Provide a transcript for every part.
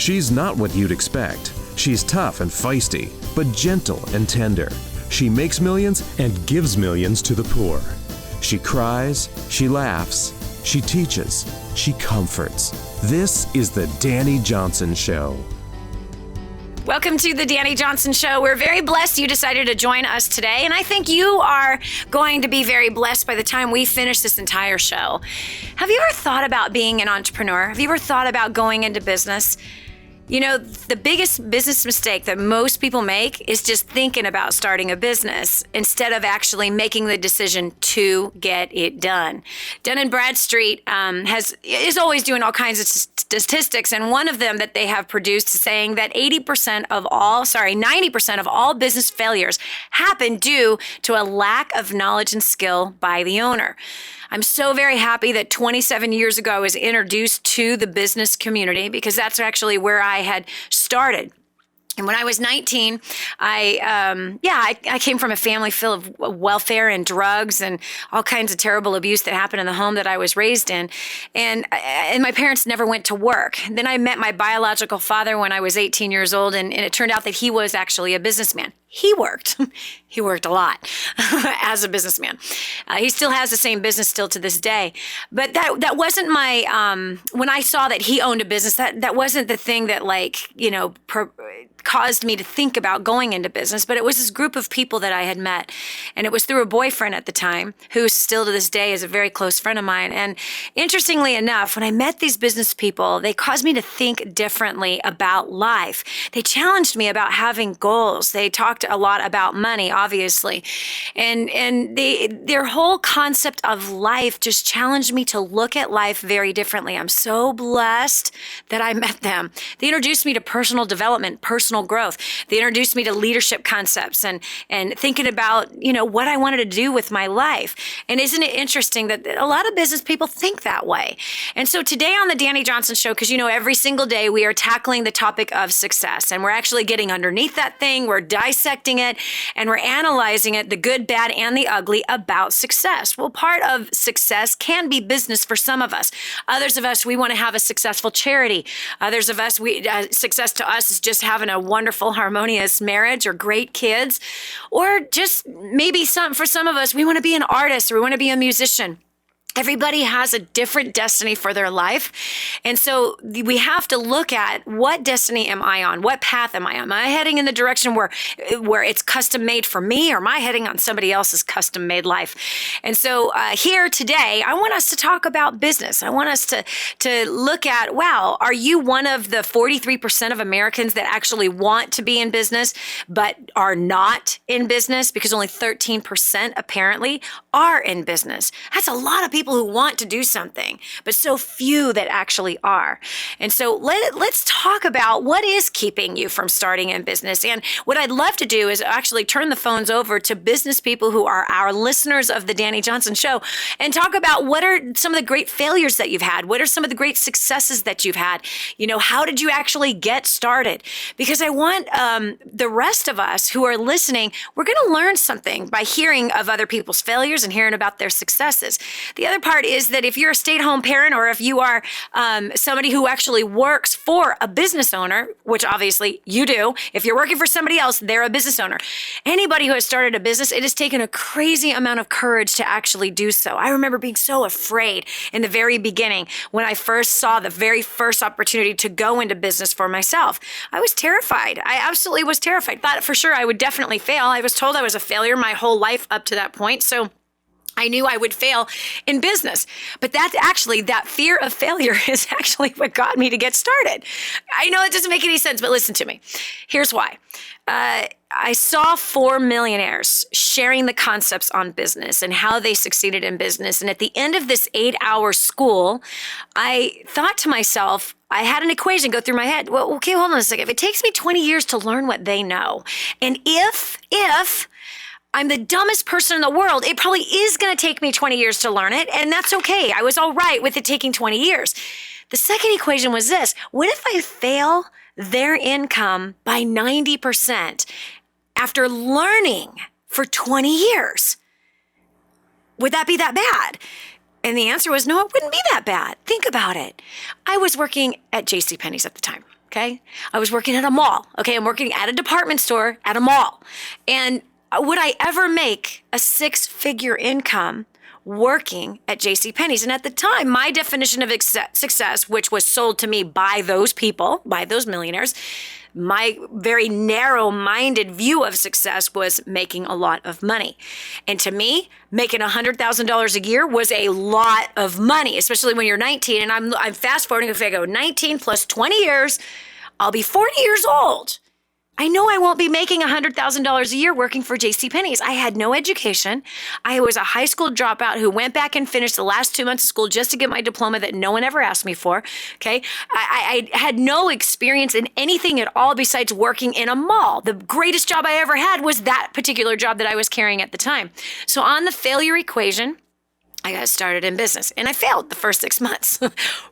She's not what you'd expect. She's tough and feisty, but gentle and tender. She makes millions and gives millions to the poor. She cries, she laughs, she teaches, she comforts. This is the Dani Johnson Show. Welcome to the Dani Johnson Show. We're very blessed you decided to join us today, and I think you are going to be very blessed by the time we finish this entire show. Have you ever thought about being an entrepreneur? Have you ever thought about going into business? You know, the biggest business mistake that most people make is just thinking about starting a business instead of actually making the decision to get it done. Dun & Bradstreet is always doing all kinds of statistics, and one of them that they have produced is saying that 90% of all business failures happen due to a lack of knowledge and skill by the owner. I'm so very happy that 27 years ago I was introduced to the business community because that's actually where I had started. And when I was 19, I came from a family full of welfare and drugs and all kinds of terrible abuse that happened in the home that I was raised in. And my parents never went to work. Then I met my biological father when I was 18 years old, and it turned out that he was actually a businessman. He worked. He worked a lot as a businessman. He still has the same business still to this day. But that wasn't my, when I saw that he owned a business, that wasn't the thing that caused me to think about going into business, but it was this group of people that I had met. And it was through a boyfriend at the time, who still to this day is a very close friend of mine. And interestingly enough, when I met these business people, they caused me to think differently about life. They challenged me about having goals. They talked a lot about money, obviously. And their whole concept of life just challenged me to look at life very differently. I'm so blessed that I met them. They introduced me to personal development, personal growth. They introduced me to leadership concepts and thinking about, what I wanted to do with my life. And isn't it interesting that a lot of business people think that way? And so today on the Dani Johnson Show, because every single day we are tackling the topic of success, and we're actually getting underneath that thing, we're dissecting it, and we're analyzing it, the good, bad, and the ugly about success. Well, part of success can be business for some of us. Others of us, we want to have a successful charity. Others of us, success to us is just having a wonderful, harmonious marriage or great kids. Or just maybe for some of us, we want to be an artist or we want to be a musician. Everybody has a different destiny for their life. And so we have to look at, what destiny am I on? What path am I on? Am I heading in the direction where it's custom made for me, or am I heading on somebody else's custom made life? And so here today, I want us to talk about business. I want us to look at, wow, are you one of the 43% of Americans that actually want to be in business, but are not in business? Because only 13% apparently are in business. That's a lot of people who want to do something, but so few that actually are. And so let's talk about what is keeping you from starting in business. And what I'd love to do is actually turn the phones over to business people who are our listeners of the Dani Johnson Show and talk about what are some of the great failures that you've had? What are some of the great successes that you've had? How did you actually get started? Because I want the rest of us who are listening, we're going to learn something by hearing of other people's failures and hearing about their successes. The other part is that if you're a stay-at-home parent, or if you are somebody who actually works for a business owner, which obviously you do, if you're working for somebody else, they're a business owner. Anybody who has started a business, it has taken a crazy amount of courage to actually do so. I remember being so afraid in the very beginning when I first saw the very first opportunity to go into business for myself. I was terrified. I absolutely was terrified. Thought for sure I would definitely fail. I was told I was a failure my whole life up to that point. So I knew I would fail in business, but that fear of failure is actually what got me to get started. I know it doesn't make any sense, but listen to me. Here's why. I saw 4 millionaires sharing the concepts on business and how they succeeded in business. And at the end of this 8-hour school, I thought to myself, I had an equation go through my head. Well, okay, hold on a second. If it takes me 20 years to learn what they know, and if I'm the dumbest person in the world, it probably is going to take me 20 years to learn it, and that's okay. I was all right with it taking 20 years. The second equation was this: what if I fail their income by 90% after learning for 20 years? Would that be that bad? And the answer was no, it wouldn't be that bad. Think about it. I was working at JCPenney's at the time. Okay. I was working at a mall. Okay. I'm working at a department store at a mall. And would I ever make a 6-figure income working at JCPenney's? And at the time, my definition of success, which was sold to me by those people, by those millionaires, my very narrow-minded view of success was making a lot of money. And to me, making $100,000 a year was a lot of money, especially when you're 19. And I'm fast-forwarding. If I go 19 plus 20 years, I'll be 40 years old. I know I won't be making $100,000 a year working for JCPenney's. I had no education. I was a high school dropout who went back and finished the last 2 months of school just to get my diploma that no one ever asked me for. Okay. I had no experience in anything at all besides working in a mall. The greatest job I ever had was that particular job that I was carrying at the time. So on the failure equation, I got started in business and I failed the first 6 months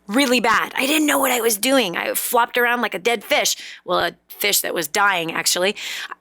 really bad. I didn't know what I was doing. I flopped around like a dead fish. Well, a fish that was dying, actually.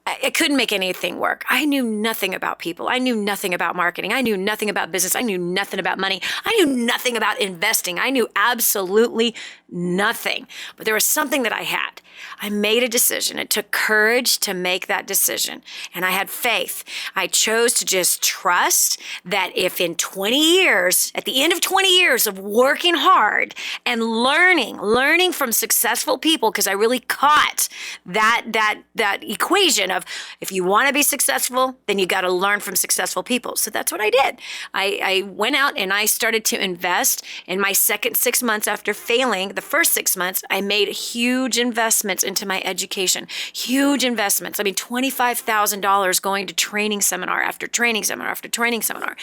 I couldn't make anything work. I knew nothing about people. I knew nothing about marketing. I knew nothing about business. I knew nothing about money. I knew nothing about investing. I knew absolutely nothing. But there was something that I had. I made a decision. It took courage to make that decision. And I had faith. I chose to just trust that if in 20 years, at the end of 20 years of working hard and learning from successful people, because I really caught that equation of if you want to be successful, then you got to learn from successful people. So that's what I did. I went out and I started to invest. In my second 6 months after failing, the first 6 months, I made huge investments into my education. Huge investments. I mean, $25,000 going to training seminar after training seminar after training seminar.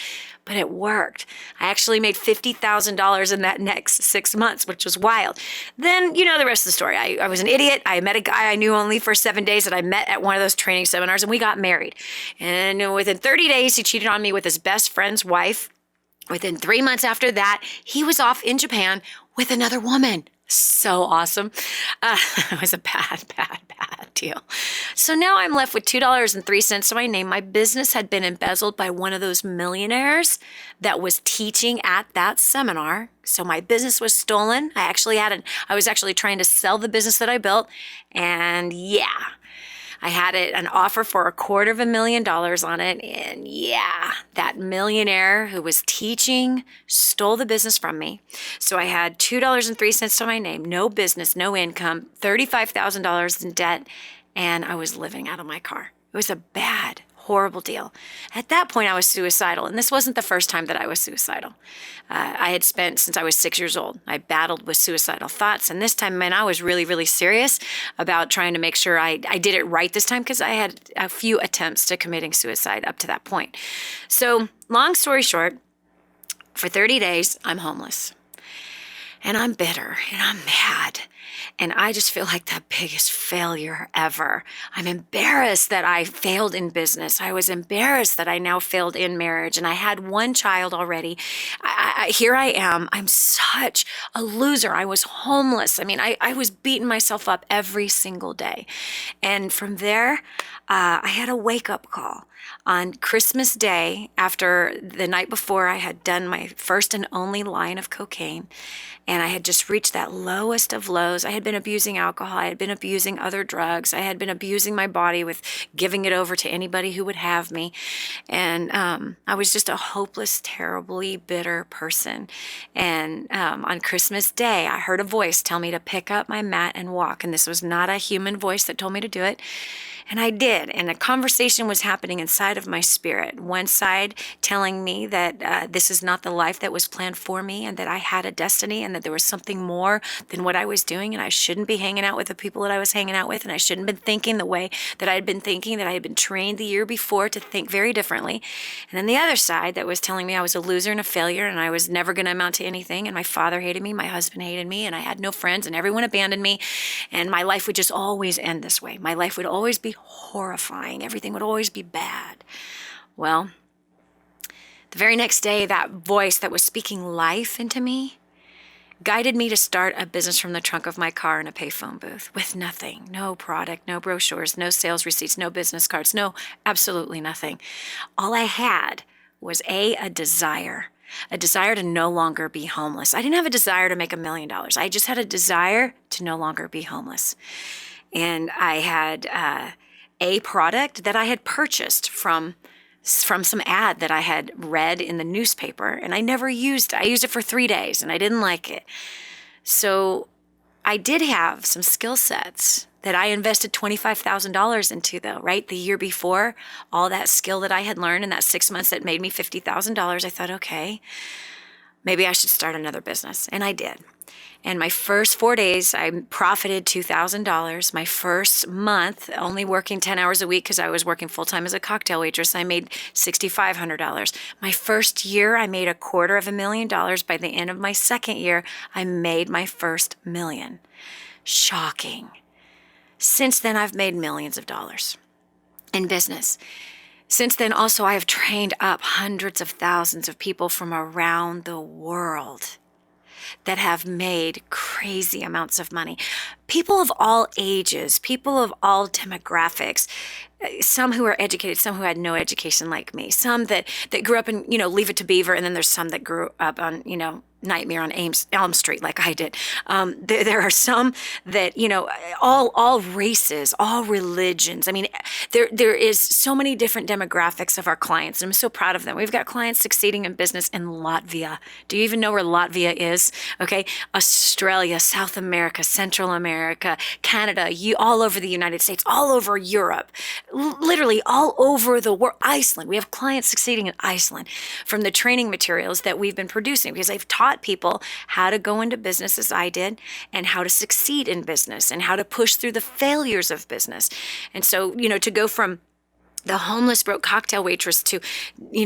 But it worked. I actually made $50,000 in that next 6 months, which was wild. Then, you know the rest of the story. I was an idiot. I met a guy I knew only for 7 days that I met at one of those training seminars, and we got married. And within 30 days, he cheated on me with his best friend's wife. Within 3 months after that, he was off in Japan with another woman. So awesome. It was a bad deal. So now I'm left with $2.03 to my name. My business had been embezzled by one of those millionaires that was teaching at that seminar. So my business was stolen. I was actually trying to sell the business that I built. And yeah, I had an offer for $250,000 on it. And yeah, that millionaire who was teaching stole the business from me. So I had $2.03 to my name, no business, no income, $35,000 in debt, and I was living out of my car. It was a bad, horrible deal. At that point, I was suicidal, and this wasn't the first time that I was suicidal. I had spent, since I was 6 years old, I battled with suicidal thoughts, and this time, man, I was really, really serious about trying to make sure I did it right this time, because I had a few attempts to committing suicide up to that point. So, long story short, for 30 days, I'm homeless. And I'm bitter, and I'm mad. And I just feel like the biggest failure ever. I'm embarrassed that I failed in business. I was embarrassed that I now failed in marriage. And I had one child already. Here I am. I'm such a loser. I was homeless. I mean, I was beating myself up every single day. And from there, I had a wake-up call. On Christmas Day, after the night before, I had done my first and only line of cocaine, and I had just reached that lowest of lows. I had been abusing alcohol. I had been abusing other drugs. I had been abusing my body with giving it over to anybody who would have me. And I was just a hopeless, terribly bitter person. And on Christmas Day, I heard a voice tell me to pick up my mat and walk. And this was not a human voice that told me to do it. And I did. And a conversation was happening inside of my spirit. One side telling me that this is not the life that was planned for me, and that I had a destiny, and that there was something more than what I was doing, and I shouldn't be hanging out with the people that I was hanging out with, and I shouldn't have been thinking the way that I had been thinking, that I had been trained the year before to think very differently. And then the other side that was telling me I was a loser and a failure, and I was never going to amount to anything, and my father hated me, my husband hated me, and I had no friends, and everyone abandoned me, and my life would just always end this way. My life would always be horrifying. Everything would always be bad. Well, the very next day, that voice that was speaking life into me guided me to start a business from the trunk of my car in a payphone booth with nothing, no product, no brochures, no sales receipts, no business cards, no, absolutely nothing. All I had was a desire. a desire to no longer be homeless. I didn't have a desire to make $1 million. I just had a desire to no longer be homeless. And I had a product that I had purchased from some ad that I had read in the newspaper, and I never used it. I used it for 3 days and I didn't like it. So I did have some skill sets that I invested $25,000 into, though, right? The year before, all that skill that I had learned in that 6 months that made me $50,000, I thought, okay, maybe I should start another business. And I did. And my first 4 days, I profited $2,000. My first month, only working 10 hours a week because I was working full-time as a cocktail waitress, I made $6,500. My first year, I made $250,000. By the end of my second year, I made my first $1 million. Shocking. Since then, I've made millions of dollars in business. Since then, also, I have trained up hundreds of thousands of people from around the world that have made crazy amounts of money. People of all ages, people of all demographics, some who are educated, some who had no education like me, some that grew up in, Leave It to Beaver, and then there's some that grew up on, Nightmare on Elm Street like I did. There are some that, all races, all religions. I mean, there is so many different demographics of our clients, and I'm so proud of them. We've got clients succeeding in business in Latvia. Do you even know where Latvia is? Okay. Australia, South America, Central America, Canada, all over the United States, all over Europe, literally all over the world. Iceland. We have clients succeeding in Iceland from the training materials that we've been producing, because I've taught people how to go into business as I did, and how to succeed in business, and how to push through the failures of business. And so, to go from the homeless broke cocktail waitress to,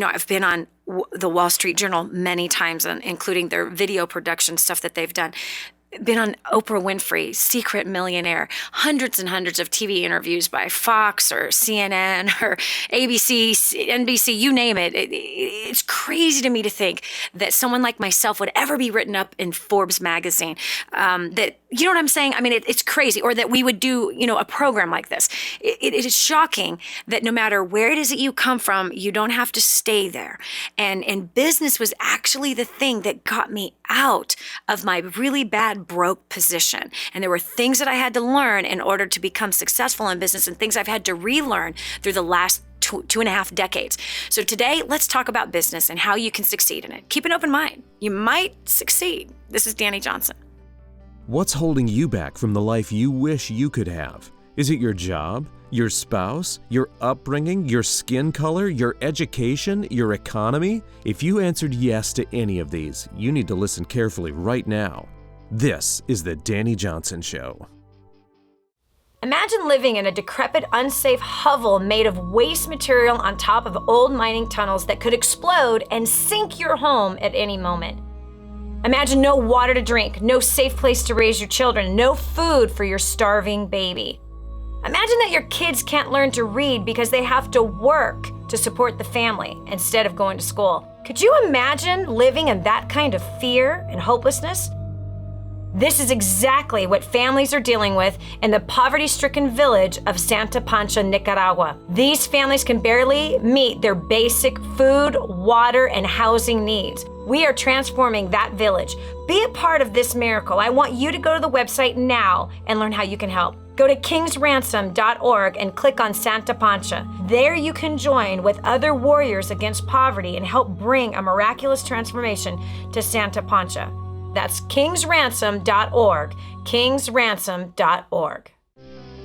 I've been on the Wall Street Journal many times, including their video production stuff that they've done. Been on Oprah Winfrey, Secret Millionaire, hundreds and hundreds of TV interviews by Fox or CNN or ABC, NBC, you name it. It's crazy to me to think that someone like myself would ever be written up in Forbes magazine. That, you know what I'm saying? I mean, it's crazy. Or that we would do, a program like this. It is shocking that no matter where it is that you come from, you don't have to stay there. And business was actually the thing that got me out of my really bad broke position. And there were things that I had to learn in order to become successful in business, and things I've had to relearn through the last 2.5 decades. So today, let's talk about business and how you can succeed in it. Keep an open mind. You might succeed. This is Dani Johnson. What's holding you back from the life you wish you could have? Is it your job, your spouse, your upbringing, your skin color, your education, your economy? If you answered yes to any of these, you need to listen carefully right now. This is the Dani Johnson Show. Imagine living in a decrepit, unsafe hovel made of waste material on top of old mining tunnels that could explode and sink your home at any moment. Imagine no water to drink, no safe place to raise your children, no food for your starving baby. Imagine that your kids can't learn to read because they have to work to support the family instead of going to school. Could you imagine living in that kind of fear and hopelessness? This is exactly what families are dealing with in the poverty-stricken village of Santa Pancha, Nicaragua. These families can barely meet their basic food, water, and housing needs. We are transforming that village. Be a part of this miracle. I want you to go to the website now and learn how you can help. Go to kingsransom.org and click on Santa Pancha. There you can join with other warriors against poverty and help bring a miraculous transformation to Santa Pancha. That's kingsransom.org, kingsransom.org.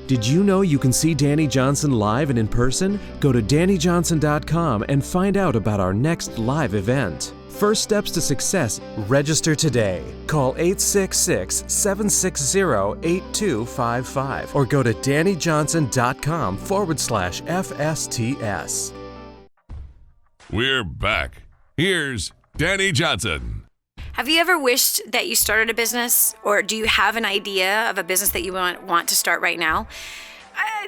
Did you know you can see Dani Johnson live and in person? Go to DaniJohnson.com and find out about our next live event. First steps to success. Register today. Call 866-760-8255 or go to DaniJohnson.com/FSTS. We're back. Here's Dani Johnson. Have you ever wished that you started a business, or do you have an idea of a business that you want to start right now?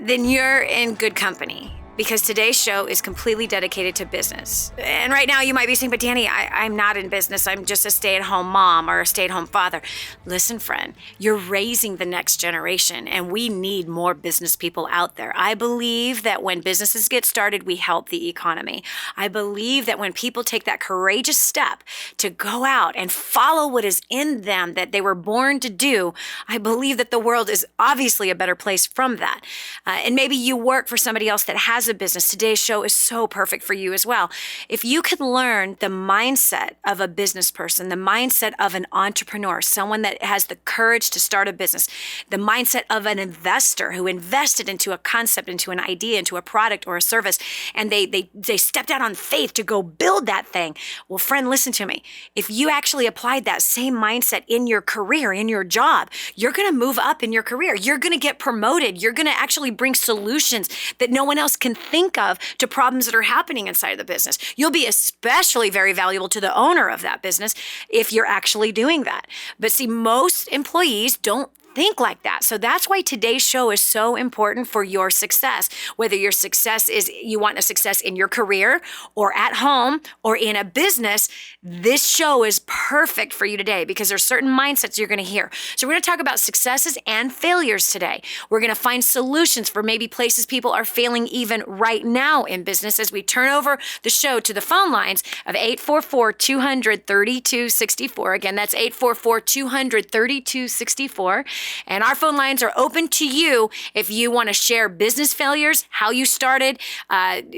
Then you're in good company. because today's show is completely dedicated to business. And right now you might be saying, but Dani, I'm not in business. I'm just a stay-at-home mom or a stay-at-home father. Listen, friend, you're raising the next generation, and we need more business people out there. I believe that when businesses get started, we help the economy. I believe that when people take that courageous step to go out and follow what is in them that they were born to do, I believe that the world is obviously a better place from that. And maybe you work for somebody else that has a business. Today's show is so perfect for you as well. If you could learn the mindset of a business person, the mindset of an entrepreneur, someone that has the courage to start a business, the mindset of an investor who invested into a concept, into an idea, into a product or a service, and they stepped out on faith to go build that thing. Well, friend, listen to me. If you actually applied that same mindset in your career, in your job, you're going to move up in your career. You're going to get promoted. You're going to actually bring solutions that no one else can think of to problems that are happening inside of the business. You'll be especially very valuable to the owner of that business if you're actually doing that. But see, most employees don't think like that. So that's why today's show is so important for your success. Whether your success is you want a success in your career or at home or in a business, this show is perfect for you today because there's certain mindsets you're going to hear. So we're going to talk about successes and failures today. We're going to find solutions for maybe places people are failing even right now in business as we turn over the show to the phone lines of 844-200-3264. Again, that's 844-200-3264. And our phone lines are open to you if you want to share business failures, how you started,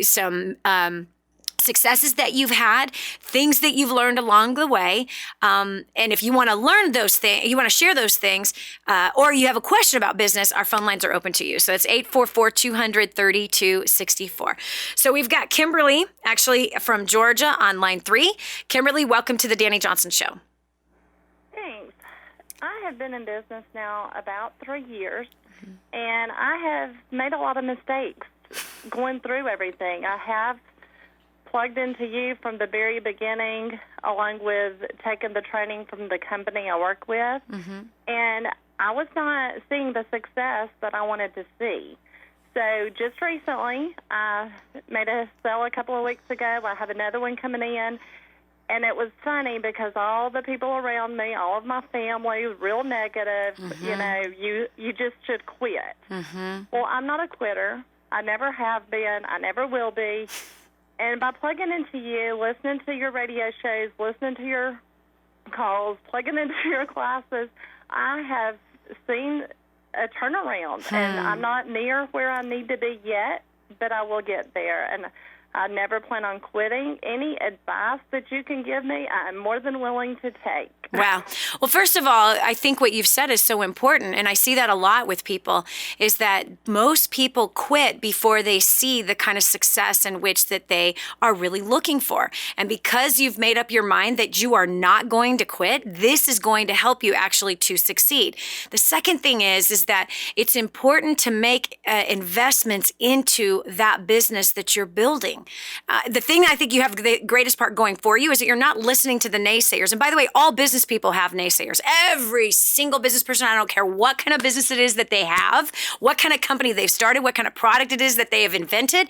some successes that you've had, things that you've learned along the way. And if you want to learn those things, you want to share those things, or you have a question about business, our phone lines are open to you. So it's 844-200-3264. So we've got Kimberly, actually from Georgia on line 3. Kimberly, welcome to the Dani Johnson Show. Thanks. I have been in business now about 3 years, and I have made a lot of mistakes going through everything. I have plugged into you from the very beginning, along with taking the training from the company I work with, and I was not seeing the success that I wanted to see. So just recently, I made a sale a couple of weeks ago. I have another one coming in. And it was funny because all the people around me, all of my family, was real negative. You know, you just should quit. Well, I'm not a quitter. I never have been. I never will be. And by plugging into you, listening to your radio shows, listening to your calls, plugging into your classes, I have seen a turnaround. And I'm not near where I need to be yet, but I will get there. And I never plan on quitting. Any advice that you can give me, I'm more than willing to take. Wow. Well, first of all, I think what you've said is so important, and I see that a lot with people, is that most people quit before they see the kind of success in which that they are really looking for. And because you've made up your mind that you are not going to quit, this is going to help you actually to succeed. The second thing is that it's important to make investments into that business that you're building. The thing I think you have the greatest part going for you is that you're not listening to the naysayers. And by the way, all business people have naysayers. Every single business person, I don't care what kind of business it is that they have, what kind of company they've started, what kind of product it is that they have invented.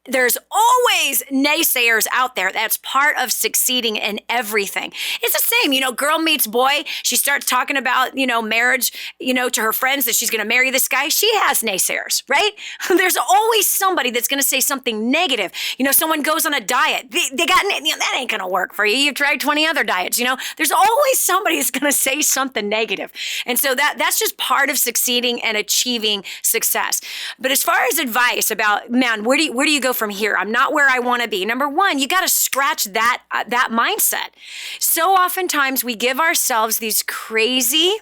There's always naysayers out there. That's part of succeeding in everything. It's the same, girl meets boy. She starts talking about, marriage, to her friends that she's going to marry this guy. She has naysayers, right? There's always somebody that's going to say something negative. Someone goes on a diet. They got, that ain't going to work for you. You've tried 20 other diets, There's always somebody that's going to say something negative. And so that's just part of succeeding and achieving success. But as far as advice about, man, where do you go from here? I'm not where I want to be. Number one, you got to scratch that mindset. So oftentimes we give ourselves these crazy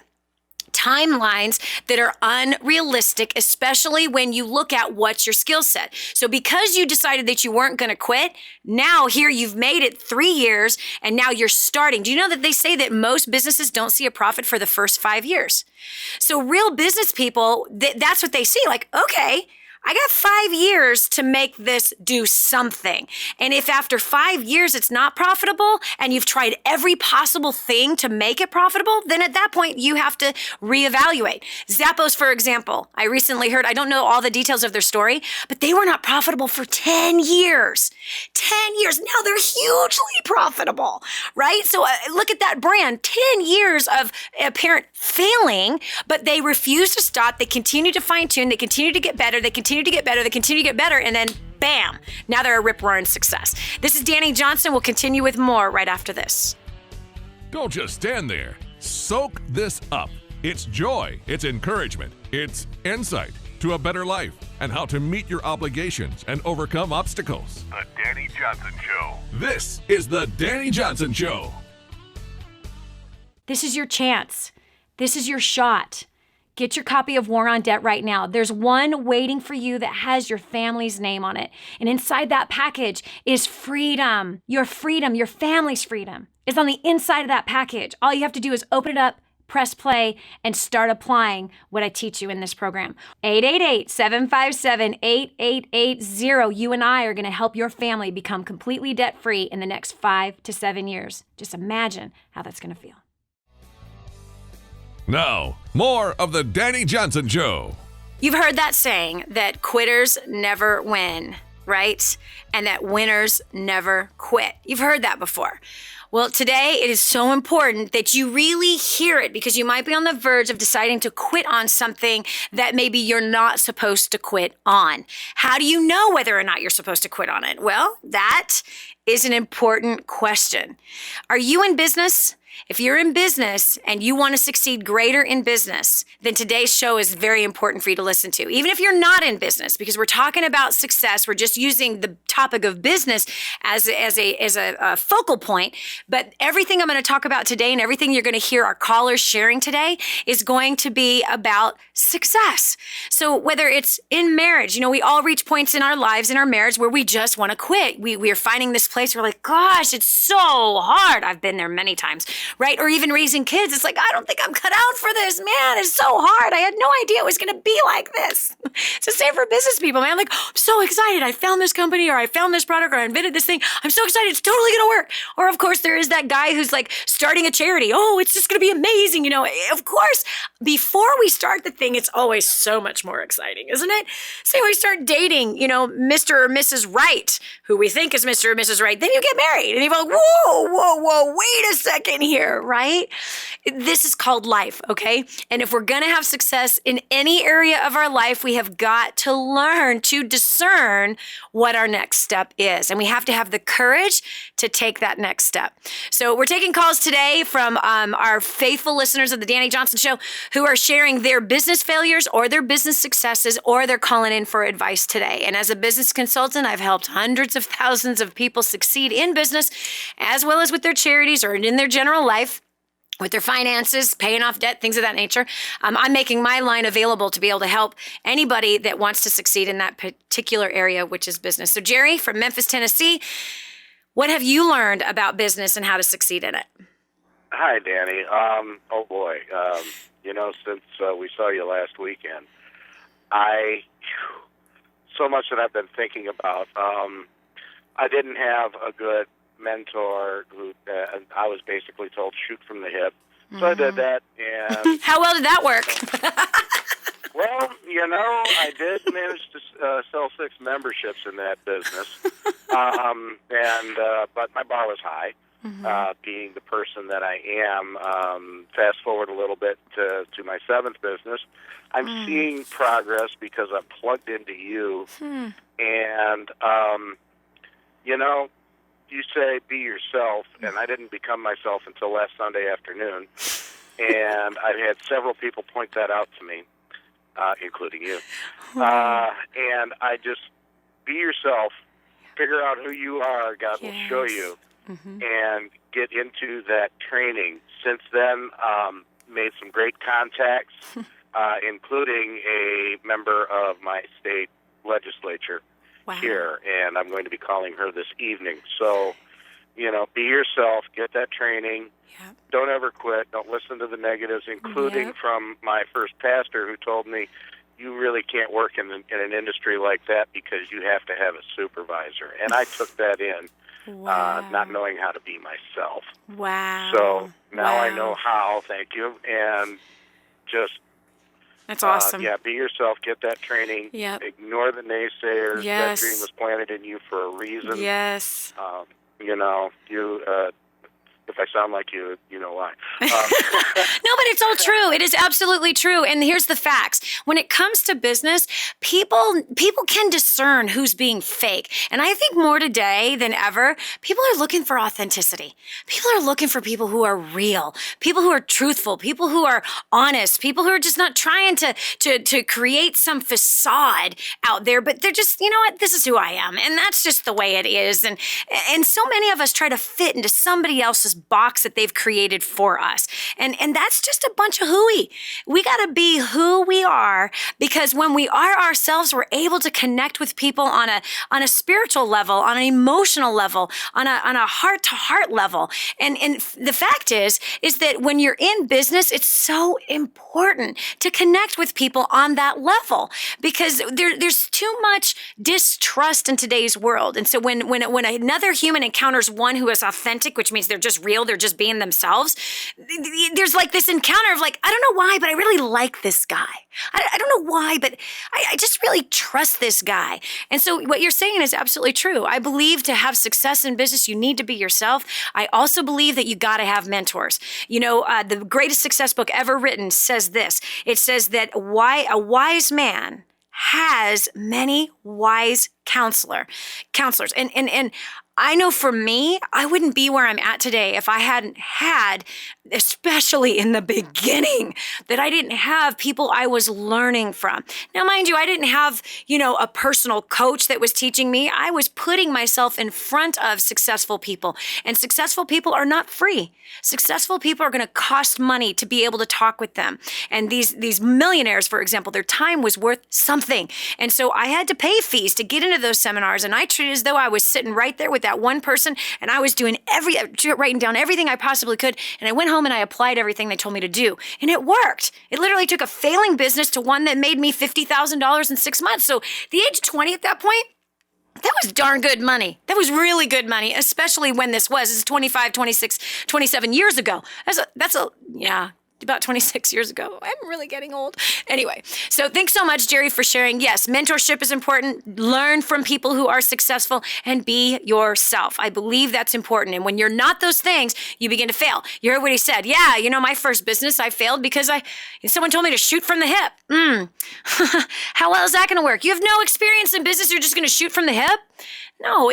timelines that are unrealistic, especially when you look at what's your skill set. So because you decided that you weren't going to quit, now here you've made it 3 years and now you're starting. Do you know that they say that most businesses don't see a profit for the first 5 years? So real business people, that's what they see. Like, okay, I got 5 years to make this do something. And if after 5 years it's not profitable and you've tried every possible thing to make it profitable, then at that point you have to reevaluate. Zappos, for example, I recently heard, I don't know all the details of their story, but they were not profitable for 10 years. 10 years. Now they're hugely profitable, right? So look at that brand. 10 years of apparent failing, but they refuse to stop. They continue to fine tune. They continue to get better. They continue to get better. They continue to get better. And then bam, now they're a rip-roaring success. This is Dani Johnson. We'll continue with more right after this. Don't just stand there. Soak this up. It's joy, it's encouragement, it's insight to a better life and how to meet your obligations and overcome obstacles. The Dani Johnson Show. This is the Dani Johnson Show. This is your chance. This is your shot. Get your copy of War on Debt right now. There's one waiting for you that has your family's name on it. And inside that package is freedom, your family's freedom. It's on the inside of that package. All you have to do is open it up, press play, and start applying what I teach you in this program. 888-757-8880. You and I are going to help your family become completely debt-free in the next 5 to 7 years. Just imagine how that's going to feel. Now, more of the Dani Johnson Show. You've heard that saying that quitters never win, right? And that winners never quit. You've heard that before. Well, today it is so important that you really hear it because you might be on the verge of deciding to quit on something that maybe you're not supposed to quit on. How do you know whether or not you're supposed to quit on it? Well, that is an important question. Are you in business? If you're in business and you want to succeed greater in business, then today's show is very important for you to listen to. Even if you're not in business, because we're talking about success, we're just using the topic of business as a focal point. But everything I'm going to talk about today and everything you're going to hear our callers sharing today is going to be about success. So whether it's in marriage, we all reach points in our lives, in our marriage, where we just want to quit. We are finding this place where we're like, gosh, it's so hard. I've been there many times. Right? Or even raising kids. It's like, I don't think I'm cut out for this. Man, it's so hard. I had no idea it was going to be like this. It's the same for business people, man. Like, I'm so excited. I found this company or I found this product or I invented this thing. I'm so excited. It's totally going to work. Or of course, there is that guy who's like starting a charity. Oh, it's just going to be amazing. Of course, before we start the thing, it's always so much more exciting, isn't it? Say we start dating, Mr. or Mrs. Right, who we think is Mr. or Mrs. Right. Then you get married and you're like, whoa, wait a second here. Right? This is called life, okay? And if we're going to have success in any area of our life, we have got to learn to discern what our next step is. And we have to have the courage to take that next step. So we're taking calls today from our faithful listeners of the Dani Johnson Show who are sharing their business failures or their business successes, or they're calling in for advice today. And as a business consultant, I've helped hundreds of thousands of people succeed in business, as well as with their charities or in their general life, with their finances, paying off debt, things of that nature. I'm making my line available to be able to help anybody that wants to succeed in that particular area, which is business. So Jerry from Memphis, Tennessee, what have you learned about business and how to succeed in it? Hi, Dani. Oh boy. Since we saw you last weekend, so much that I've been thinking about. I didn't have a good mentor who I was basically told shoot from the hip. So I did that. And how well did that work? Well, I did manage to sell 6 memberships in that business. But my bar was high, being the person that I am. Fast forward a little bit to my 7th business. I'm seeing progress because I'm plugged into you. And, you say be yourself, and I didn't become myself until last Sunday afternoon. And I've had several people point that out to me, including you. And I just, be yourself, figure out who you are, God will show you, and get into that training. Since then, made some great contacts, including a member of my state legislature. Here, and I'm going to be calling her this evening. So, be yourself, get that training. Yep. Don't ever quit. Don't listen to the negatives, including from my first pastor who told me, you really can't work in an industry like that because you have to have a supervisor. And I took that in, not knowing how to be myself. Wow. So now I know how, thank you, and just... That's awesome. Yeah, be yourself, get that training, ignore the naysayers. Yes. That dream was planted in you for a reason. Yes. If I sound like you, you know why. No, but it's all true. It is absolutely true. And here's the facts. When it comes to business, people can discern who's being fake. And I think more today than ever, people are looking for authenticity. People are looking for people who are real, people who are truthful, people who are honest, people who are just not trying to create some facade out there, but they're just, you know what, this is who I am. And that's just the way it is. And so many of us try to fit into somebody else's box that they've created for us. And that's just a bunch of hooey. We got to be who we are, because when we are ourselves, we're able to connect with people on a spiritual level, on an emotional level, on a heart-to-heart level. And the fact is that when you're in business, it's so important to connect with people on that level, because there's too much distrust in today's world. And so when another human encounters one who is authentic, which means they're just real, they're just being themselves, there's like this encounter of like, I don't know why, but I really like this guy. I don't know why, but I just really trust this guy. And so what you're saying is absolutely true. I believe to have success in business, you need to be yourself. I also believe that you got to have mentors. You know, the greatest success book ever written says this. It says that a wise man has many wise counselors. And I know for me, I wouldn't be where I'm at today if I hadn't had, especially in the beginning, that I didn't have people I was learning from. Now, mind you, I didn't have, a personal coach that was teaching me. I was putting myself in front of successful people, and successful people are not free. Successful people are going to cost money to be able to talk with them. And these millionaires, for example, their time was worth something. And so I had to pay fees to get into those seminars, and I treated it as though I was sitting right there with that one person, and I was writing down everything I possibly could, and I went home and I applied everything they told me to do, and it worked. It literally took a failing business to one that made me $50,000 in 6 months. So the age of 20 at that point, that was darn good money. That was really good money, especially when this is 25, 26, 27 years ago. That's about 26 years ago. I'm really getting old. Anyway, so thanks so much, Jerry, for sharing. Yes, mentorship is important. Learn from people who are successful and be yourself. I believe that's important. And when you're not those things, you begin to fail. You heard what he said. Yeah, my first business, I failed because someone told me to shoot from the hip. How well is that going to work? You have no experience in business. You're just going to shoot from the hip? No,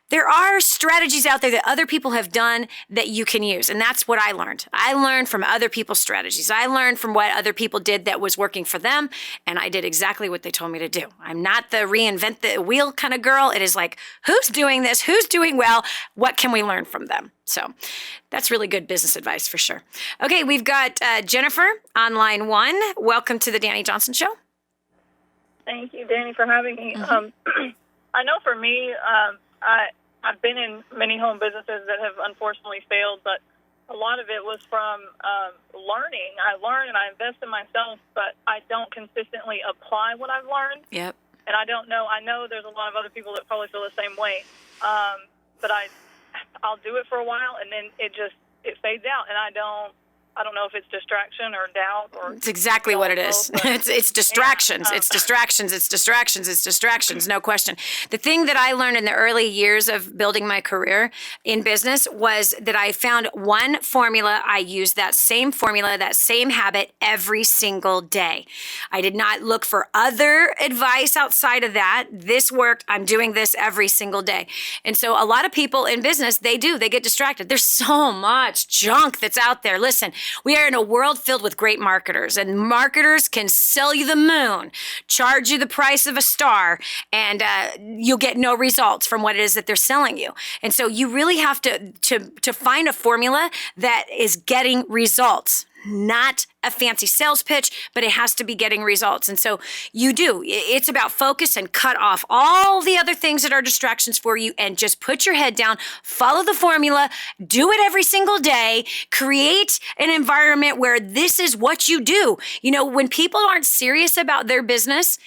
there are strategies out there that other people have done that you can use. And that's what I learned. I learned from other people's strategies. I learned from what other people did that was working for them. And I did exactly what they told me to do. I'm not the reinvent the wheel kind of girl. It is like, who's doing this? Who's doing well? What can we learn from them? So that's really good business advice for sure. Okay, we've got Jennifer on line 1. Welcome to the Dani Johnson Show. Thank you, Dani, for having me. Mm-hmm. I know for me, I've been in many home businesses that have unfortunately failed, but a lot of it was from learning. I learn and I invest in myself, but I don't consistently apply what I've learned. Yep. And I know there's a lot of other people that probably feel the same way. But I'll do it for a while and then it fades out, and I don't know if it's distraction or doubt or... It's exactly what it is. It's distractions. Yeah. It's distractions, no question. The thing that I learned in the early years of building my career in business was that I found one formula. I used that same formula, that same habit every single day. I did not look for other advice outside of that. This worked. I'm doing this every single day. And so a lot of people in business, they get distracted. There's so much junk that's out there. Listen, we are in a world filled with great marketers, and marketers can sell you the moon, charge you the price of a star, and you'll get no results from what it is that they're selling you. And so you really have to find a formula that is getting results. not a fancy sales pitch, but it has to be getting results. And so you do. It's about focus and cut off all the other things that are distractions for you and just put your head down, follow the formula, do it every single day, create an environment where this is what you do. You know, when people aren't serious about their business,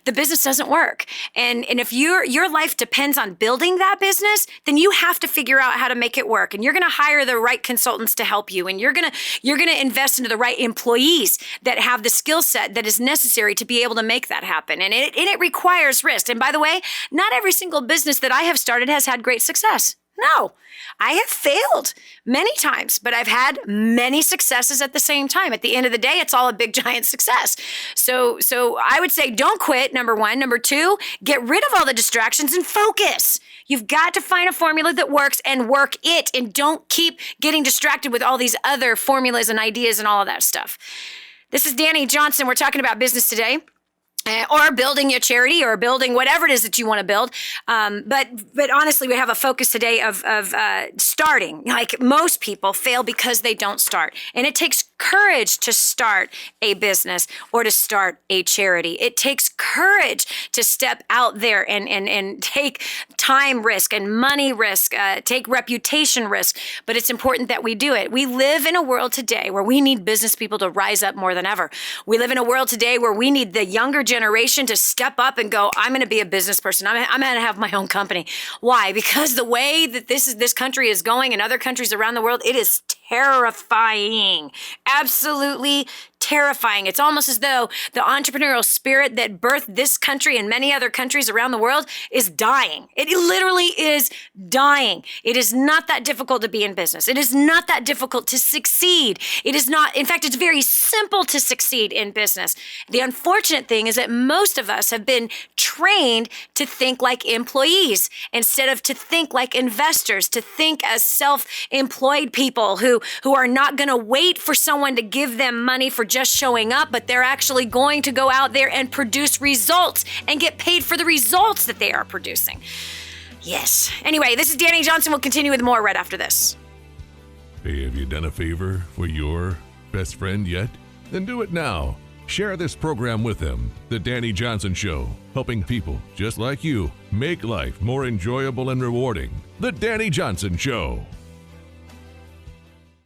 the business doesn't work. And if your life depends on building that business, then you have to figure out how to make it work. And you're going to hire the right consultants to help you. And you're going to invest into the right employees that have the skill set that is necessary to be able to make that happen. And it requires risk. And by the way, not every single business that I have started has had great success. No, I have failed many times, but I've had many successes at the same time. At the end of the day, it's all a big, giant success. So I would say don't quit, number one. Number two, get rid of all the distractions and focus. You've got to find a formula that works and work it, and don't keep getting distracted with all these other formulas and ideas and all of that stuff. This is Dani Johnson. We're talking about business today. Or building a charity, or building whatever it is that you want to build. But honestly, we have a focus today of starting. Like, most people fail because they don't start. And it takes courage to start a business or to start a charity. It takes courage to step out there and take time risk and money risk, take reputation risk. But it's important that we do it. We live in a world today where we need business people to rise up more than ever. We live in a world today where we need the younger generation to step up and go, I'm going to be a business person. I'm going to have my own company. Why? Because the way that this country is going and other countries around the world, it is terrifying. Absolutely terrifying. It's almost as though the entrepreneurial spirit that birthed this country and many other countries around the world is dying. It literally is dying. It is not that difficult to be in business. It is not that difficult to succeed. It is not, in fact, it's very simple to succeed in business. The unfortunate thing is that most of us have been trained to think like employees instead of to think like investors, to think as self-employed people who are not going to wait for someone to give them money for just showing up, but they're actually going to go out there and produce results and get paid for the results that they are producing. Yes. Anyway, this is Dani Johnson. We'll continue with more right after this. Hey, have you done a favor for your best friend yet? Then do it now. Share this program with them. The Dani Johnson Show, helping people just like you make life more enjoyable and rewarding. The Dani Johnson Show.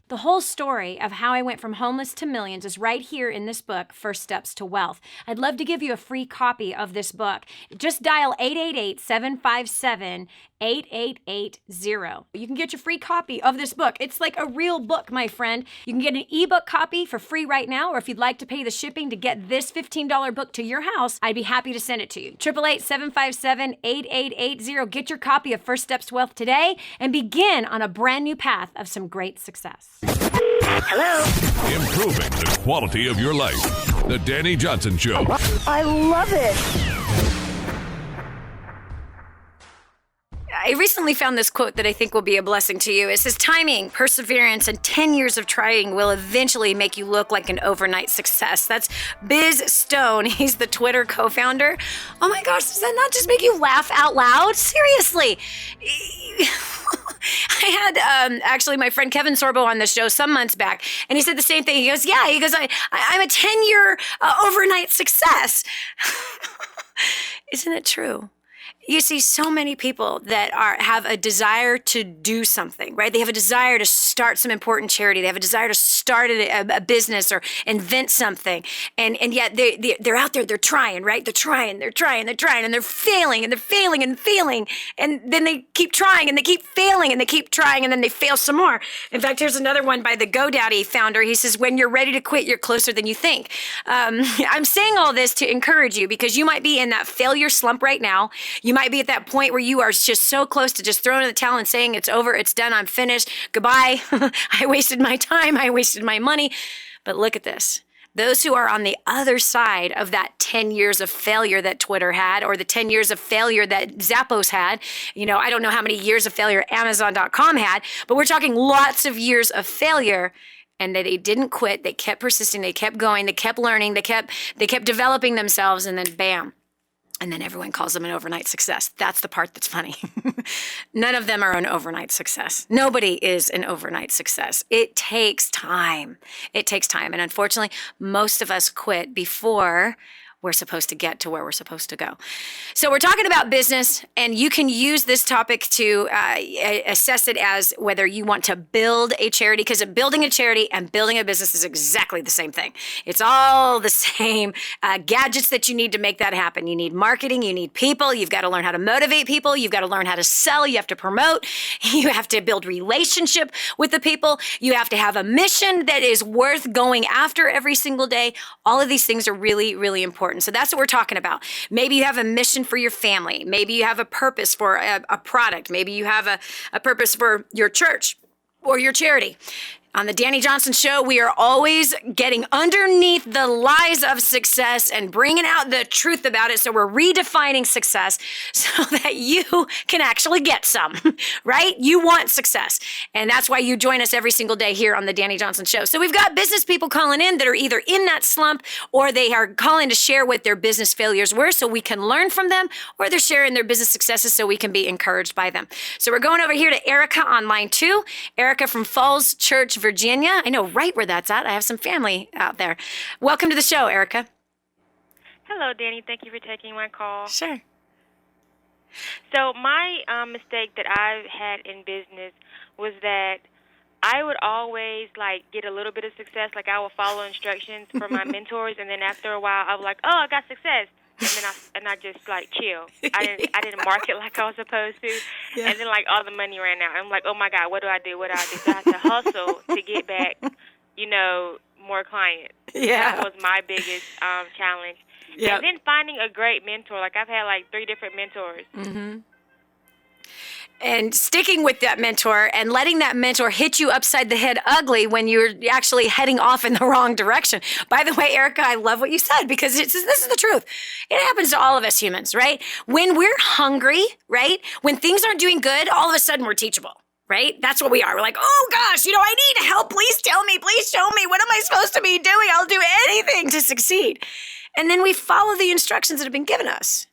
The whole story of how I went from homeless to millions is right here in this book, First Steps to Wealth. I'd love to give you a free copy of this book. Just dial 888-757-8880. You can get your free copy of this book. It's like a real book, my friend. You can get an ebook copy for free right now, or if you'd like to pay the shipping to get this $15 book to your house, I'd be happy to send it to you. 888-757-8880. Get your copy of First Steps to Wealth today and begin on a brand new path of some great success. Hello. Improving the quality of your life. The Dani Johnson Show. I love it. I recently found this quote that I think will be a blessing to you. It says, timing, perseverance, and 10 years of trying will eventually make you look like an overnight success. That's Biz Stone. He's the Twitter co-founder. Oh my gosh, does that not just make you laugh out loud? Seriously. I had actually my friend Kevin Sorbo on the show some months back, and he said the same thing. He goes, I'm a 10-year overnight success. Isn't it true? You see so many people that have a desire to do something, right? They have a desire to start some important charity. They have a desire to start a business or invent something. And yet they're out there, they're trying, right? They're trying, and they're failing, and they're failing and failing. And then they keep trying, and they keep failing, and they keep trying, and then they fail some more. In fact, here's another one by the GoDaddy founder. He says, when you're ready to quit, you're closer than you think. I'm saying all this to encourage you because you might be in that failure slump right now. You might be at that point where you are just so close to just throwing in the towel and saying it's over, it's done, I'm finished, goodbye. I wasted my time, I wasted my money. But look at this. Those who are on the other side of that 10 years of failure that Twitter had, or the 10 years of failure that Zappos had, I don't know how many years of failure Amazon.com had, but we're talking lots of years of failure. And they didn't quit. They kept persisting. They kept going. They kept learning. They kept developing themselves. And then bam. And then everyone calls them an overnight success. That's the part that's funny. None of them are an overnight success. Nobody is an overnight success. It takes time. It takes time. And unfortunately, most of us quit before we're supposed to get to where we're supposed to go. So we're talking about business, and you can use this topic to assess it as whether you want to build a charity, because building a charity and building a business is exactly the same thing. It's all the same gadgets that you need to make that happen. You need marketing, you need people, you've got to learn how to motivate people, you've got to learn how to sell, you have to promote, you have to build relationship with the people, you have to have a mission that is worth going after every single day. All of these things are really, really important. So that's what we're talking about. Maybe you have a mission for your family. Maybe you have a purpose for a product. Maybe you have a purpose for your church or your charity. On the Dani Johnson Show, we are always getting underneath the lies of success and bringing out the truth about it. So we're redefining success so that you can actually get some, right? You want success. And that's why you join us every single day here on the Dani Johnson Show. So we've got business people calling in that are either in that slump or they are calling to share what their business failures were so we can learn from them, or they're sharing their business successes so we can be encouraged by them. So we're going over here to Erica on line 2. Erica from Falls Church, Virginia. I know right where that's at. I have some family out there. Welcome to the show, Erica. Hello, Dani. Thank you for taking my call. Sure. So my mistake that I had in business was that I would always get a little bit of success. Like I would follow instructions from my mentors, and then after a while, I was like, "Oh, I got success." And then I just chill. I didn't market like I was supposed to, and then all the money ran out. I'm like, oh my God, what do I do? What do I do? So I had to hustle to get back, more clients. Yeah, that was my biggest challenge. Yep. And then finding a great mentor. I've had 3 different mentors. Mm-hmm. And sticking with that mentor and letting that mentor hit you upside the head ugly when you're actually heading off in the wrong direction. By the way, Erica, I love what you said, because this is the truth. It happens to all of us humans, right? When we're hungry, right? When things aren't doing good, all of a sudden we're teachable. Right? That's what we are. We're like, oh gosh, I need help. Please tell me. Please show me. What am I supposed to be doing? I'll do anything to succeed. And then we follow the instructions that have been given us.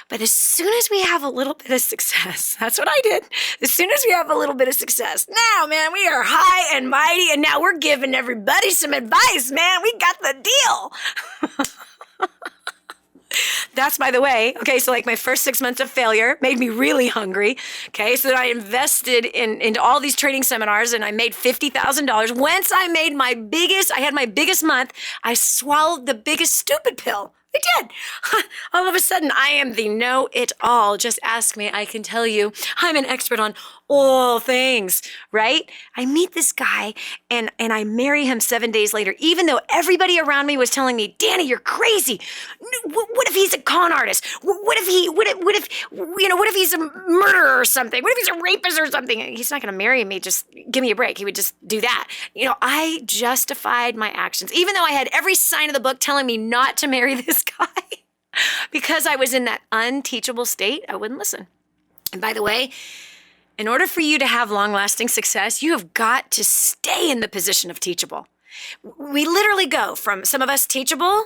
But as soon as we have a little bit of success, that's what I did. As soon as we have a little bit of success, now, man, we are high and mighty, and now we're giving everybody some advice, man. We got the deal. That's, by the way, okay, so my first 6 months of failure made me really hungry, okay, so then I invested into all these training seminars, and I made $50,000. Once I had my biggest month, I swallowed the biggest stupid pill. I did. All of a sudden, I am the know-it-all. Just ask me. I can tell you. I'm an expert on all things, right? I meet this guy, and I marry him 7 days later, even though everybody around me was telling me, Dani, you're crazy. What if he's a con artist? What if he's a murderer or something? What if he's a rapist or something? He's not going to marry me. Just give me a break. He would just do that. I justified my actions, even though I had every sign of the book telling me not to marry this guy. Because I was in that unteachable state, I wouldn't listen. And by the way, in order for you to have long-lasting success, you have got to stay in the position of teachable. We literally go from some of us teachable.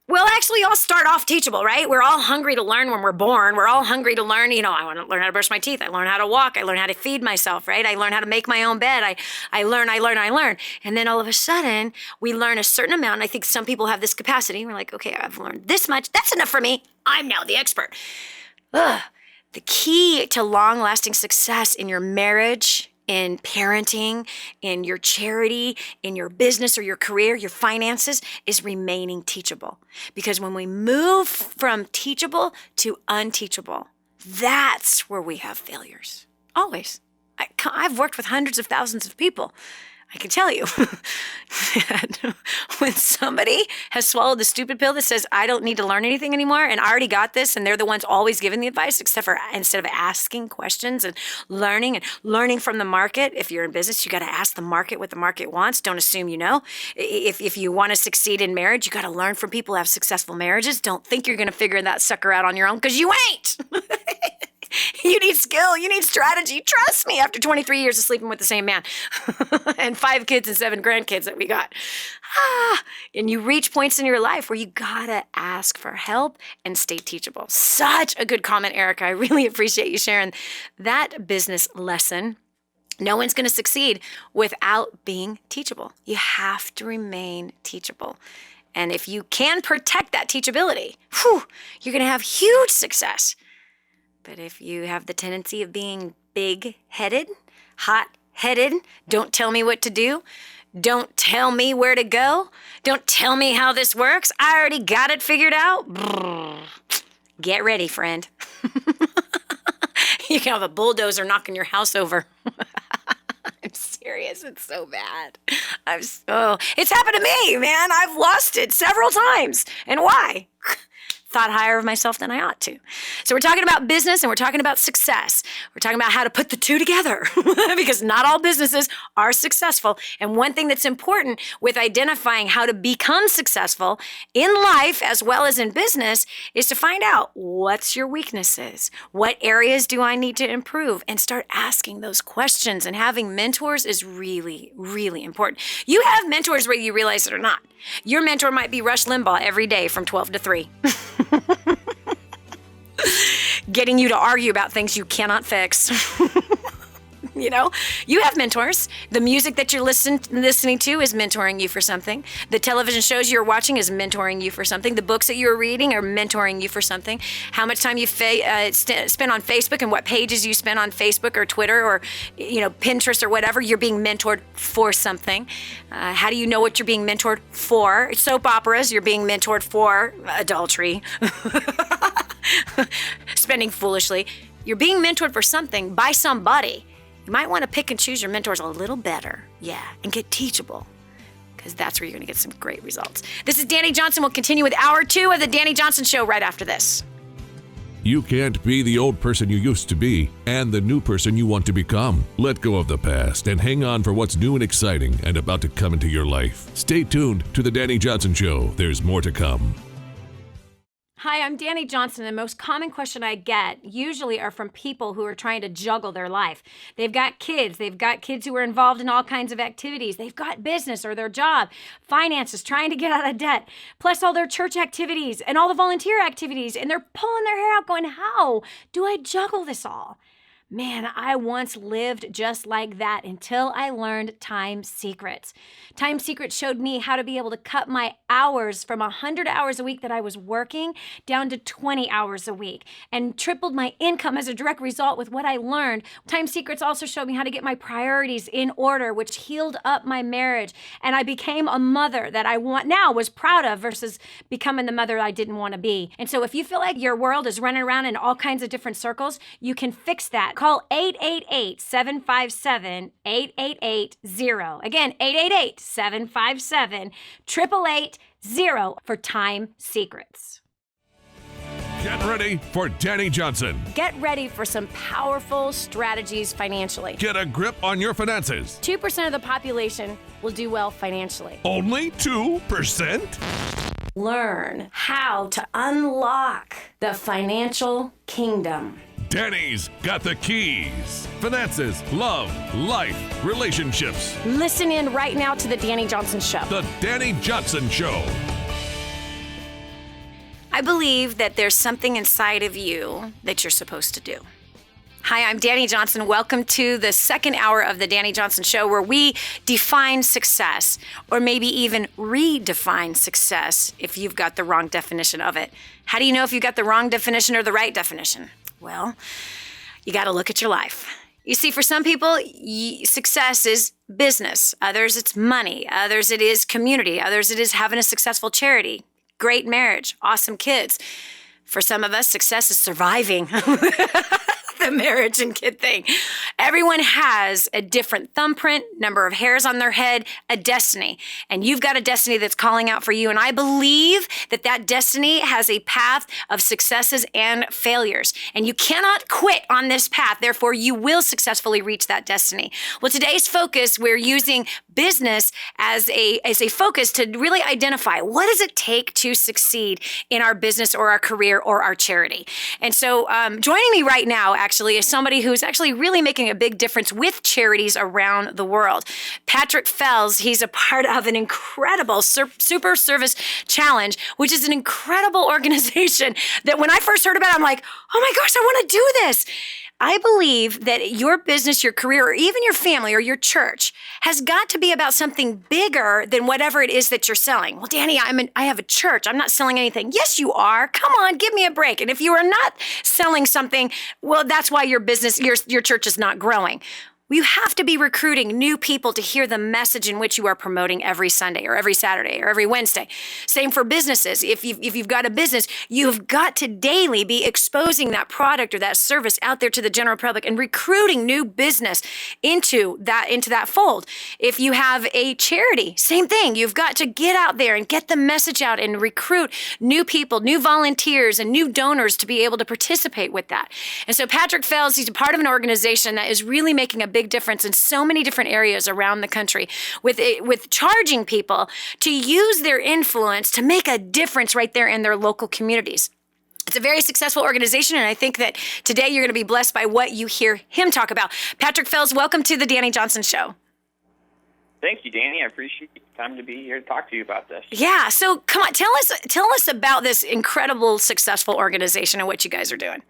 Well, actually, all start off teachable, right? We're all hungry to learn when we're born. We're all hungry to learn. I want to learn how to brush my teeth. I learn how to walk. I learn how to feed myself, right? I learn how to make my own bed. I learn. And then all of a sudden, we learn a certain amount. And I think some people have this capacity. We're like, okay, I've learned this much. That's enough for me. I'm now the expert. The key to long-lasting success in your marriage, in parenting, in your charity, in your business or your career, your finances, is remaining teachable. Because when we move from teachable to unteachable, that's where we have failures. Always. I've worked with hundreds of thousands of people. I can tell you that when somebody has swallowed the stupid pill that says, I don't need to learn anything anymore, and I already got this, and they're the ones always giving the advice, instead of asking questions and learning from the market. If you're in business, you got to ask the market what the market wants. Don't assume you know. If you want to succeed in marriage, you got to learn from people who have successful marriages. Don't think you're going to figure that sucker out on your own, because you ain't. You need skill. You need strategy. Trust me, after 23 years of sleeping with the same man and 5 kids and 7 grandkids that we got. And you reach points in your life where you gotta ask for help and stay teachable. Such a good comment, Erica. I really appreciate you sharing that business lesson. No one's going to succeed without being teachable. You have to remain teachable. And if you can protect that teachability, you're going to have huge success. But if you have the tendency of being big-headed, hot-headed, don't tell me what to do, don't tell me where to go, don't tell me how this works, I already got it figured out, get ready, friend. You can have a bulldozer knocking your house over. I'm serious. It's so bad. It's happened to me, man. I've lost it several times. And why? Thought higher of myself than I ought to. So we're talking about business and we're talking about success. We're talking about how to put the two together because not all businesses are successful. And one thing that's important with identifying how to become successful in life as well as in business is to find out what's your weaknesses, what areas do I need to improve, and start asking those questions. And having mentors is really, really important. You have mentors whether you realize it or not. Your mentor might be Rush Limbaugh every day from 12 to 3. Getting you to argue about things you cannot fix. You know, you have mentors. The music that you're listening to is mentoring you for something. The television shows you're watching is mentoring you for something. The books that you're reading are mentoring you for something. How much time you spend on Facebook and what pages you spend on Facebook or Twitter or, Pinterest or whatever, you're being mentored for something. How do you know what you're being mentored for? Soap operas, you're being mentored for adultery. Spending foolishly. You're being mentored for something by somebody. You might want to pick and choose your mentors a little better, and get teachable, because that's where you're going to get some great results. This is Dani Johnson. We'll continue with Hour 2 of the Dani Johnson Show right after this. You can't be the old person you used to be and the new person you want to become. Let go of the past and hang on for what's new and exciting and about to come into your life. Stay tuned to the Dani Johnson Show. There's more to come. Hi, I'm Dani Johnson. The most common question I get usually are from people who are trying to juggle their life. They've got kids who are involved in all kinds of activities. They've got business or their job, finances, trying to get out of debt, plus all their church activities and all the volunteer activities. And they're pulling their hair out going, how do I juggle this all? Man, I once lived just like that until I learned Time Secrets. Time Secrets showed me how to be able to cut my hours from 100 hours a week that I was working down to 20 hours a week and tripled my income as a direct result with what I learned. Time Secrets also showed me how to get my priorities in order, which healed up my marriage. And I became a mother that I was proud of versus becoming the mother I didn't want to be. And so if you feel like your world is running around in all kinds of different circles, you can fix that. Call 888-757-8880. Again, 888-757-8880 for Time Secrets. Get ready for Dani Johnson. Get ready for some powerful strategies financially. Get a grip on your finances. 2% of the population will do well financially. Only 2%? Learn how to unlock the financial kingdom. Dani's got the keys. Finances, love, life, relationships. Listen in right now to the Dani Johnson Show. The Dani Johnson Show. I believe that there's something inside of you that you're supposed to do. Hi, I'm Dani Johnson. Welcome to the second hour of the Dani Johnson Show, where we define success, or maybe even redefine success if you've got the wrong definition of it. How do you know if you've got the wrong definition or the right definition? Well, you got to look at your life. You see, for some people, success is business. Others, it's money. Others, it is community. Others, it is having a successful charity, great marriage, awesome kids. For some of us, success is surviving the marriage and kid thing. Everyone has a different thumbprint, number of hairs on their head, a destiny. And you've got a destiny that's calling out for you. And I believe that that destiny has a path of successes and failures. And you cannot quit on this path. Therefore, you will successfully reach that destiny. Well, today's focus, we're using business as a focus to really identify what does it take to succeed in our business or our career or our charity. And so joining me right now, actually, actually, is somebody who's actually really making a big difference with charities around the world. Patrick Fells, he's a part of an incredible Super Service Challenge, which is an incredible organization that when I first heard about it, I'm like, oh my gosh, I want to do this. I believe that your business, your career, or even your family or your church has got to be about something bigger than whatever it is that you're selling. Well, Dani, I have a church. I'm not selling anything. Yes, you are. Come on, give me a break. And if you are not selling something, well, that's why your business, your church is not growing. You have to be recruiting new people to hear the message in which you are promoting every Sunday or every Saturday or every Wednesday. Same for businesses. If you've got a business, you've got to daily be exposing that product or that service out there to the general public and recruiting new business into that fold. If you have a charity, same thing. You've got to get out there and get the message out and recruit new people, new volunteers, and new donors to be able to participate with that. And so Patrick Fells, he's a part of an organization that is really making a big difference in so many different areas around the country with charging people to use their influence to make a difference right there in their local communities. It's a very successful organization, and I think that today you're going to be blessed by what you hear him talk about. Patrick Fells, welcome to the Dani Johnson Show. Thank you, Dani. I appreciate the time to be here to talk to you about this. Yeah, so come on, tell us about this incredible, successful organization and what you guys are doing.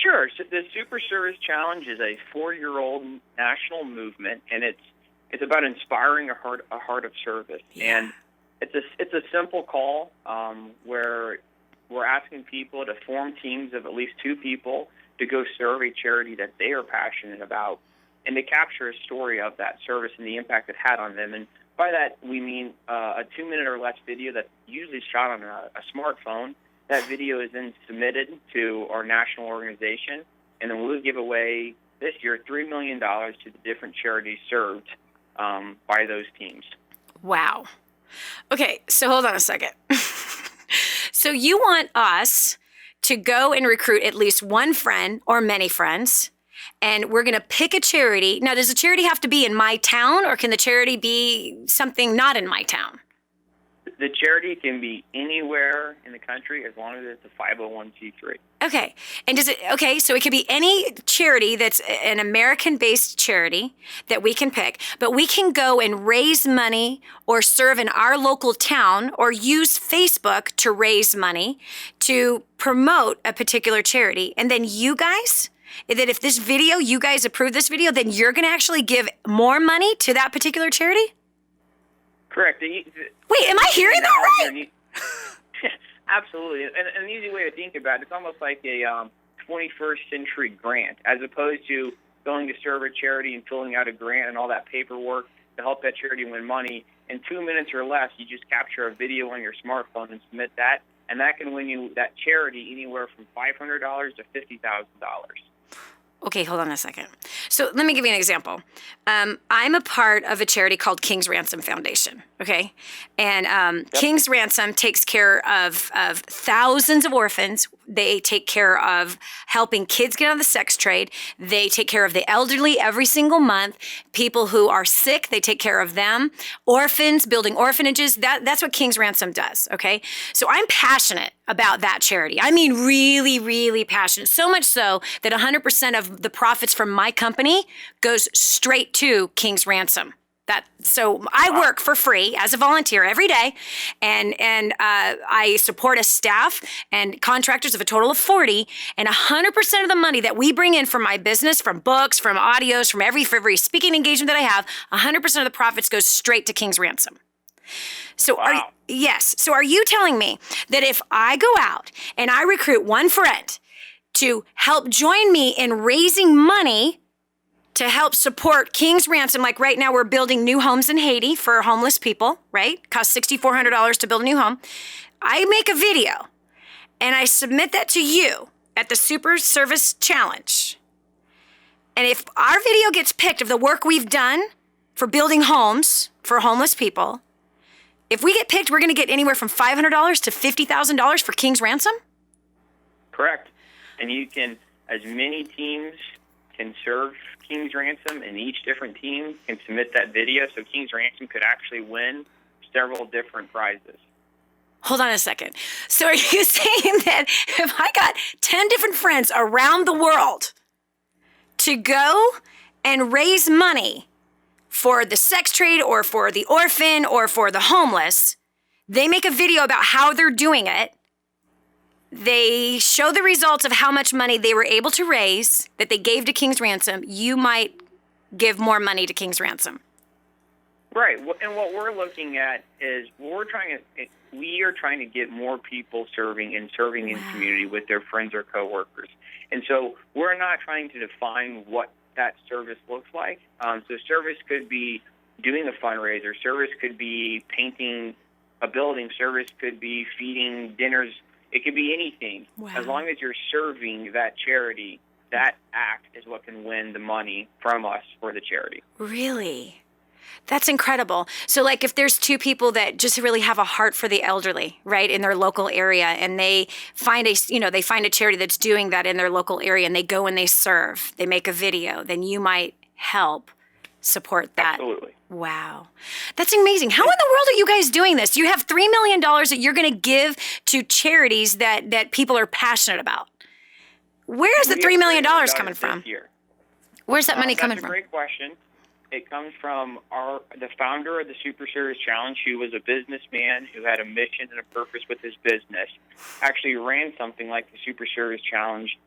Sure. So the Super Service Challenge is a 4-year-old national movement, and it's about inspiring a heart of service. Yeah. And it's a simple call where we're asking people to form teams of at least 2 people to go serve a charity that they are passionate about, and to capture a story of that service and the impact it had on them. And by that we mean a 2-minute or less video that's usually shot on a smartphone. That video is then submitted to our national organization, and then we'll give away this year $3 million to the different charities served by those teams. Wow. Okay, so hold on a second. So you want us to go and recruit at least one friend or many friends, and we're going to pick a charity. Now, does the charity have to be in my town, or can the charity be something not in my town? The charity can be anywhere in the country as long as it's a 501c3. Okay. And so it could be any charity that's an American-based charity that we can pick, but we can go and raise money or serve in our local town or use Facebook to raise money to promote a particular charity. And then you guys, that if you guys approve this video, then you're going to actually give more money to that particular charity? Correct. Wait, am I hearing that right? Absolutely. And an easy way to think about it, it's almost like a 21st century grant, as opposed to going to serve a charity and filling out a grant and all that paperwork to help that charity win money. In 2 minutes or less, you just capture a video on your smartphone and submit that, and that can win you that charity anywhere from $500 to $50,000. Okay, hold on a second. So let me give you an example. I'm a part of a charity called King's Ransom Foundation, okay? And yep. King's Ransom takes care of thousands of orphans. They take care of helping kids get out of the sex trade. They take care of the elderly every single month. People who are sick, they take care of them. Orphans, building orphanages, that's what King's Ransom does, okay? So I'm passionate about that charity. I mean, really, really passionate. So much so that 100% of the profits from my company goes straight to King's Ransom. So I work for free as a volunteer every day, and I support a staff and contractors of a total of 40, and 100% of the money that we bring in from my business, from books, from audios, from every speaking engagement that I have, 100% of the profits goes straight to King's Ransom. So wow. So are you telling me that if I go out and I recruit one friend to help join me in raising money to help support King's Ransom, like right now we're building new homes in Haiti for homeless people, right? Costs $6,400 to build a new home. I make a video and I submit that to you at the Super Service Challenge. And if our video gets picked of the work we've done for building homes for homeless people, if we get picked, we're going to get anywhere from $500 to $50,000 for King's Ransom? Correct. And you can, as many teams can serve King's Ransom, and each different team can submit that video, so King's Ransom could actually win several different prizes. Hold on a second. So are you saying that if I got 10 different friends around the world to go and raise money for the sex trade or for the orphan or for the homeless, they make a video about how they're doing it, they show the results of how much money they were able to raise that they gave to King's Ransom, you might give more money to King's Ransom. Right, and what we're looking at is we are trying to get more people serving in community with their friends or coworkers. And so we're not trying to define what that service looks like. So service could be doing a fundraiser. Service could be painting a building. Service could be feeding dinners. It could be anything. Wow. As long as you're serving that charity, that act is what can win the money from us for the charity. Really? That's incredible. So like if there's two people that just really have a heart for the elderly, right, in their local area, and they find a charity that's doing that in their local area, and they go and they serve, they make a video, then you might help support that. Absolutely. Wow. That's amazing. How in the world are you guys doing this? You have $3 million that you're going to give to charities that people are passionate about. Where is the $3 million coming from? Where's that money coming from? That's a great question. It comes from the founder of the Super Serious Challenge, who was a businessman who had a mission and a purpose with his business, actually ran something like the Super Serious Challenge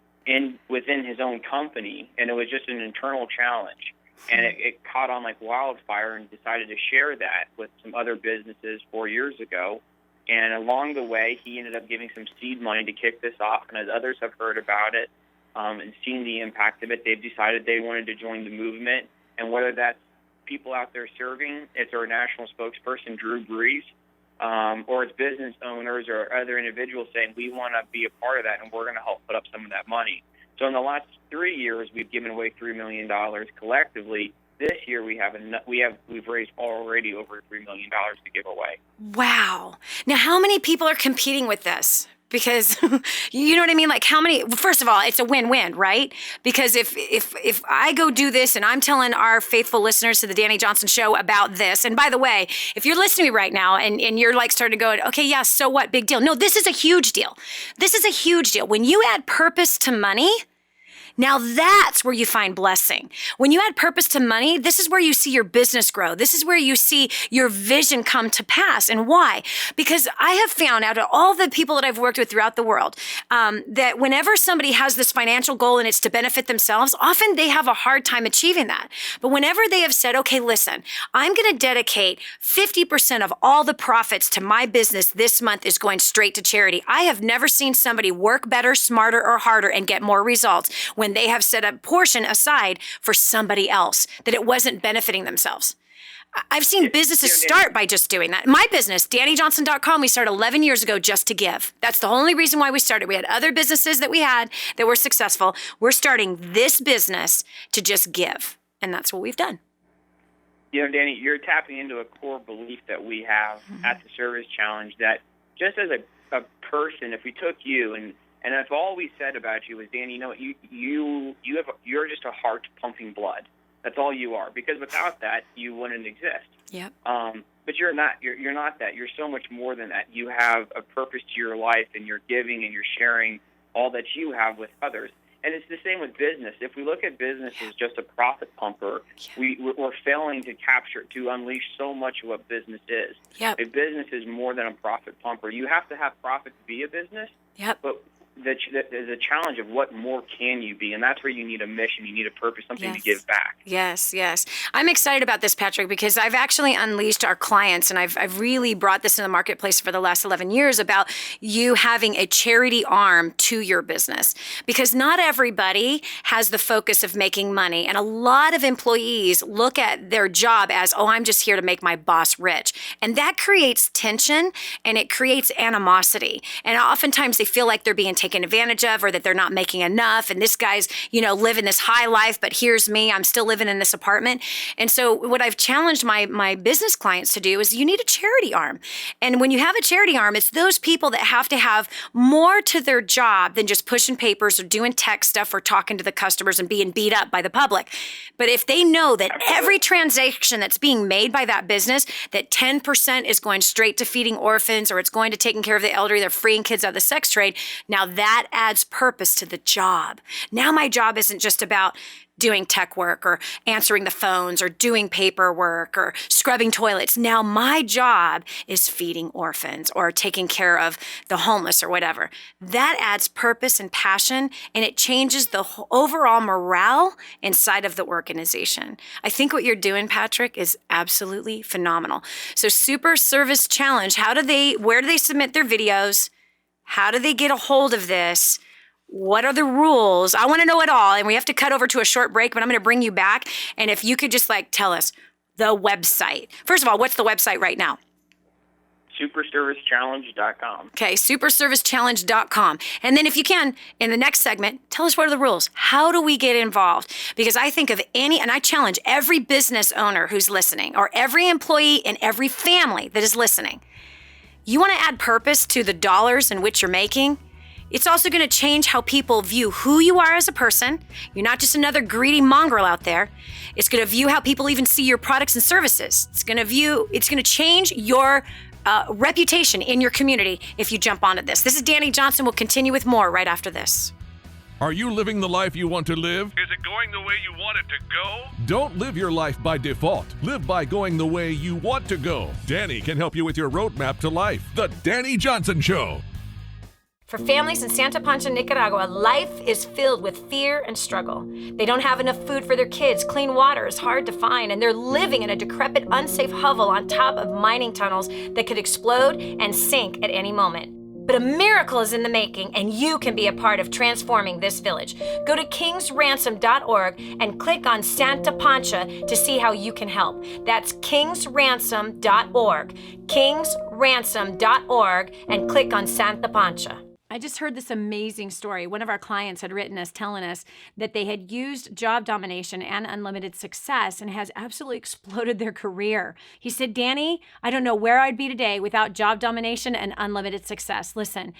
within his own company, and it was just an internal challenge. And it caught on like wildfire, and decided to share that with some other businesses 4 years ago. And along the way, he ended up giving some seed money to kick this off. And as others have heard about it and seen the impact of it, they've decided they wanted to join the movement. And whether that's people out there serving, it's our national spokesperson, Drew Brees, or it's business owners or other individuals saying, we want to be a part of that, and we're going to help put up some of that money. So in the last 3 years, we've given away $3 million collectively. This year, we've raised already over $3 million to give away. Wow. Now, how many people are competing with this? Because, you know what I mean? Like how many, first of all, it's a win-win, right? Because if I go do this and I'm telling our faithful listeners to the Dani Johnson Show about this, and by the way, if you're listening to me right now and you're like starting to go, okay, yeah, so what, big deal. No, this is a huge deal. This is a huge deal. When you add purpose to money, now that's where you find blessing. When you add purpose to money, this is where you see your business grow. This is where you see your vision come to pass. And why? Because I have found out of all the people that I've worked with throughout the world, that whenever somebody has this financial goal and it's to benefit themselves, often they have a hard time achieving that. But whenever they have said, okay, listen, I'm going to dedicate 50% of all the profits to my business this month is going straight to charity. I have never seen somebody work better, smarter, or harder and get more results when they have set a portion aside for somebody else, that it wasn't benefiting themselves. I've seen businesses start by just doing that. My business, DaniJohnson.com, we started 11 years ago just to give. That's the only reason why we started. We had other businesses that we had that were successful. We're starting this business to just give, and that's what we've done. You know, Dani, you're tapping into a core belief that we have at the Service Challenge, that just as a person, if we took you and if all we said about you was, Dani, you know what, you're just a heart pumping blood. That's all you are. Because without that, you wouldn't exist. Yep. But you're not. You're not that. You're so much more than that. You have a purpose to your life, and you're giving and you're sharing all that you have with others. And it's the same with business. If we look at business as just a profit pumper, we're failing to unleash so much of what business is. Yep. A business is more than a profit pumper. You have to have profit to be a business. Yep. But there's a challenge of what more can you be, and that's where you need a mission, you need a purpose, something to give back. Yes. I'm excited about this, Patrick, because I've actually unleashed our clients, and I've really brought this in the marketplace for the last 11 years about you having a charity arm to your business, because not everybody has the focus of making money, and a lot of employees look at their job as, oh, I'm just here to make my boss rich, and that creates tension, and it creates animosity, and oftentimes they feel like they're being taken advantage of or that they're not making enough. And this guy's, living this high life, but here's me, I'm still living in this apartment. And so what I've challenged my business clients to do is you need a charity arm. And when you have a charity arm, it's those people that have to have more to their job than just pushing papers or doing tech stuff or talking to the customers and being beat up by the public. But if they know that every transaction that's being made by that business, that 10% is going straight to feeding orphans or it's going to taking care of the elderly, they're freeing kids out of the sex trade, now that adds purpose to the job. Now my job isn't just about doing tech work or answering the phones or doing paperwork or scrubbing toilets. Now my job is feeding orphans or taking care of the homeless or whatever. That adds purpose and passion, and it changes the overall morale inside of the organization. I think what you're doing, Patrick, is absolutely phenomenal. So Super Service Challenge, where do they submit their videos? How do they get a hold of this? What are the rules? I want to know it all. And we have to cut over to a short break, but I'm going to bring you back. And if you could just tell us the website. First of all, what's the website right now? superservicechallenge.com. Okay, superservicechallenge.com. And then if you can, in the next segment, tell us what are the rules. How do we get involved? Because I think of and I challenge every business owner who's listening or every employee and every family that is listening. You want to add purpose to the dollars in which you're making? It's also going to change how people view who you are as a person. You're not just another greedy mongrel out there. It's going to view how people even see your products and services. It's going to change your reputation in your community if you jump onto this. This is Dani Johnson. We'll continue with more right after this. Are you living the life you want to live? Is it going the way you want it to go? Don't live your life by default. Live by going the way you want to go. Dani can help you with your roadmap to life. The Dani Johnson Show. For families in Santa Pancha, Nicaragua, life is filled with fear and struggle. They don't have enough food for their kids, clean water is hard to find, and they're living in a decrepit, unsafe hovel on top of mining tunnels that could explode and sink at any moment. But a miracle is in the making, and you can be a part of transforming this village. Go to kingsransom.org and click on Santa Pancha to see how you can help. That's kingsransom.org, kingsransom.org, and click on Santa Pancha. I just heard this amazing story. One of our clients had written us telling us that they had used job domination and unlimited success and has absolutely exploded their career. He said, Dani, I don't know where I'd be today without job domination and unlimited success. Listen,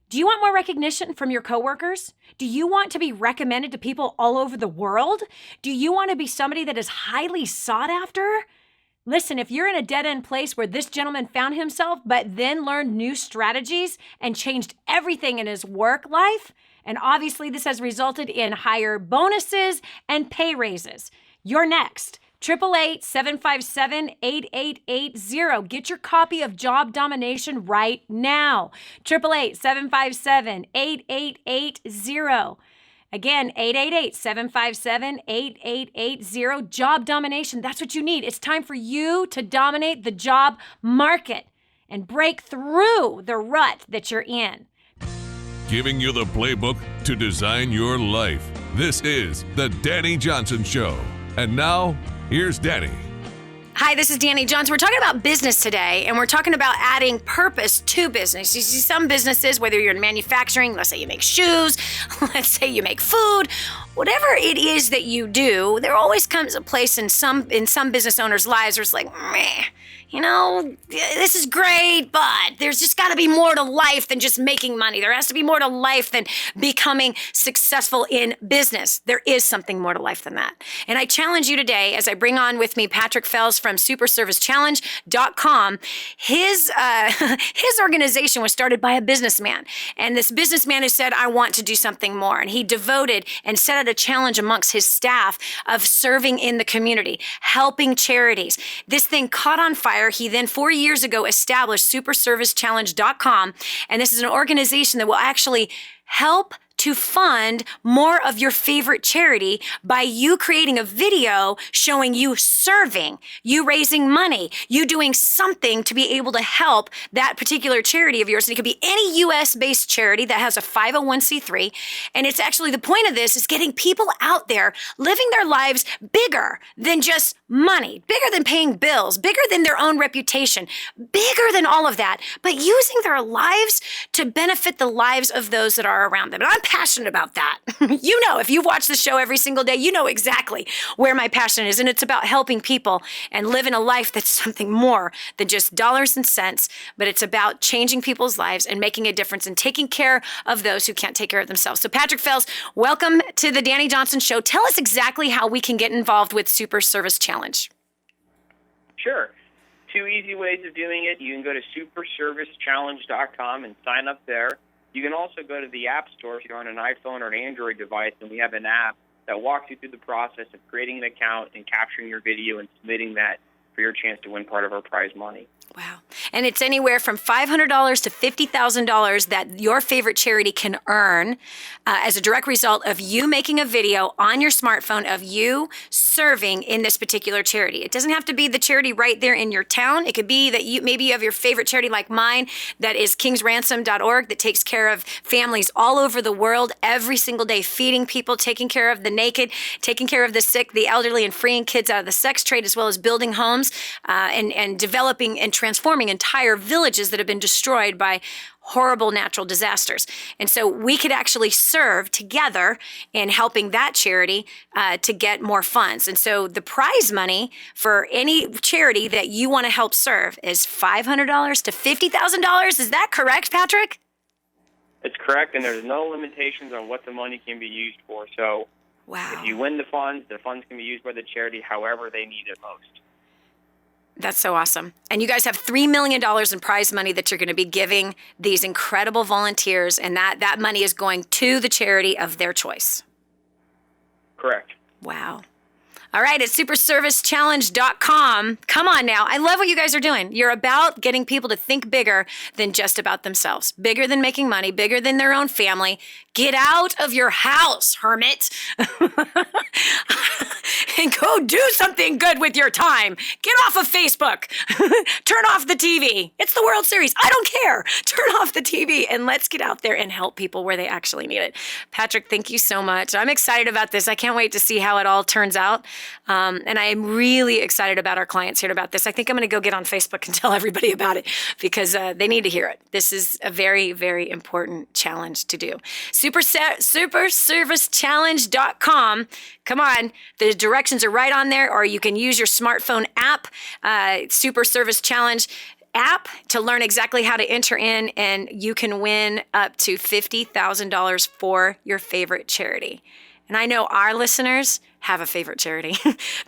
do you want more recognition from your coworkers? Do you want to be recommended to people all over the world? Do you want to be somebody that is highly sought after? Listen, if you're in a dead-end place where this gentleman found himself, but then learned new strategies and changed everything in his work life, and obviously this has resulted in higher bonuses and pay raises, you're next. 888-757-8880. Get your copy of Job Domination right now. 888-757-8880. Again, 888-757-8880. Job domination. That's what you need. It's time for you to dominate the job market and break through the rut that you're in. Giving you the playbook to design your life. This is the Dani Johnson Show. And now, here's Dani. Hi, this is Dani Johnson. We're talking about business today, and we're talking about adding purpose to business. You see some businesses, whether you're in manufacturing, let's say you make shoes, let's say you make food, whatever it is that you do, there always comes a place in some business owners' lives where it's like, meh. This is great, but there's just got to be more to life than just making money. There has to be more to life than becoming successful in business. There is something more to life than that. And I challenge you today, as I bring on with me Patrick Fells from superservicechallenge.com. His organization was started by a businessman. And this businessman who said, I want to do something more. And he devoted and set out a challenge amongst his staff of serving in the community, helping charities. This thing caught on fire. He then 4 years ago established superservicechallenge.com. And this is an organization that will actually help to fund more of your favorite charity by you creating a video showing you serving, you raising money, you doing something to be able to help that particular charity of yours. And it could be any US-based charity that has a 501c3. And it's actually the point of this is getting people out there living their lives bigger than just money, bigger than paying bills, bigger than their own reputation, bigger than all of that, but using their lives to benefit the lives of those that are around them. And I'm passionate about that. You know, if you've watched the show every single day, you know exactly where my passion is. And it's about helping people and living a life that's something more than just dollars and cents, but it's about changing people's lives and making a difference and taking care of those who can't take care of themselves. So Patrick Fels, welcome to the Dani Johnson Show. Tell us exactly how we can get involved with Super Service Challenge. Sure. 2 easy ways of doing it. You can go to superservicechallenge.com and sign up there. You can also go to the App Store if you're on an iPhone or an Android device, and we have an app that walks you through the process of creating an account and capturing your video and submitting that for your chance to win part of our prize money. Wow. And it's anywhere from $500 to $50,000 that your favorite charity can earn as a direct result of you making a video on your smartphone of you serving in this particular charity. It doesn't have to be the charity right there in your town. It could be that maybe you have your favorite charity like mine that is kingsransom.org that takes care of families all over the world every single day, feeding people, taking care of the naked, taking care of the sick, the elderly, and freeing kids out of the sex trade, as well as building homes and developing and transforming entire villages that have been destroyed by horrible natural disasters. And so we could actually serve together in helping that charity to get more funds. And so the prize money for any charity that you want to help serve is $500 to $50,000. Is that correct, Patrick? It's correct, and there's no limitations on what the money can be used for. So wow. If you win the funds can be used by the charity however they need it most. That's so awesome. And you guys have $3 million in prize money that you're going to be giving these incredible volunteers, and that money is going to the charity of their choice. Correct. Wow. All right, it's superservicechallenge.com. Come on now. I love what you guys are doing. You're about getting people to think bigger than just about themselves, bigger than making money, bigger than their own family. Get out of your house, hermit, and go do something good with your time. Get off of Facebook. Turn off the TV. It's the World Series. I don't care. Turn off the TV and let's get out there and help people where they actually need it. Patrick, thank you so much. I'm excited about this. I can't wait to see how it all turns out. And I am really excited about our clients hearing about this. I think I'm going to go get on Facebook and tell everybody about it because they need to hear it. This is a very, very important challenge to do. Superservicechallenge.com. Come on. The directions are right on there, or you can use your smartphone app, Super Service Challenge app, to learn exactly how to enter in, and you can win up to $50,000 for your favorite charity. And I know our listeners have a favorite charity.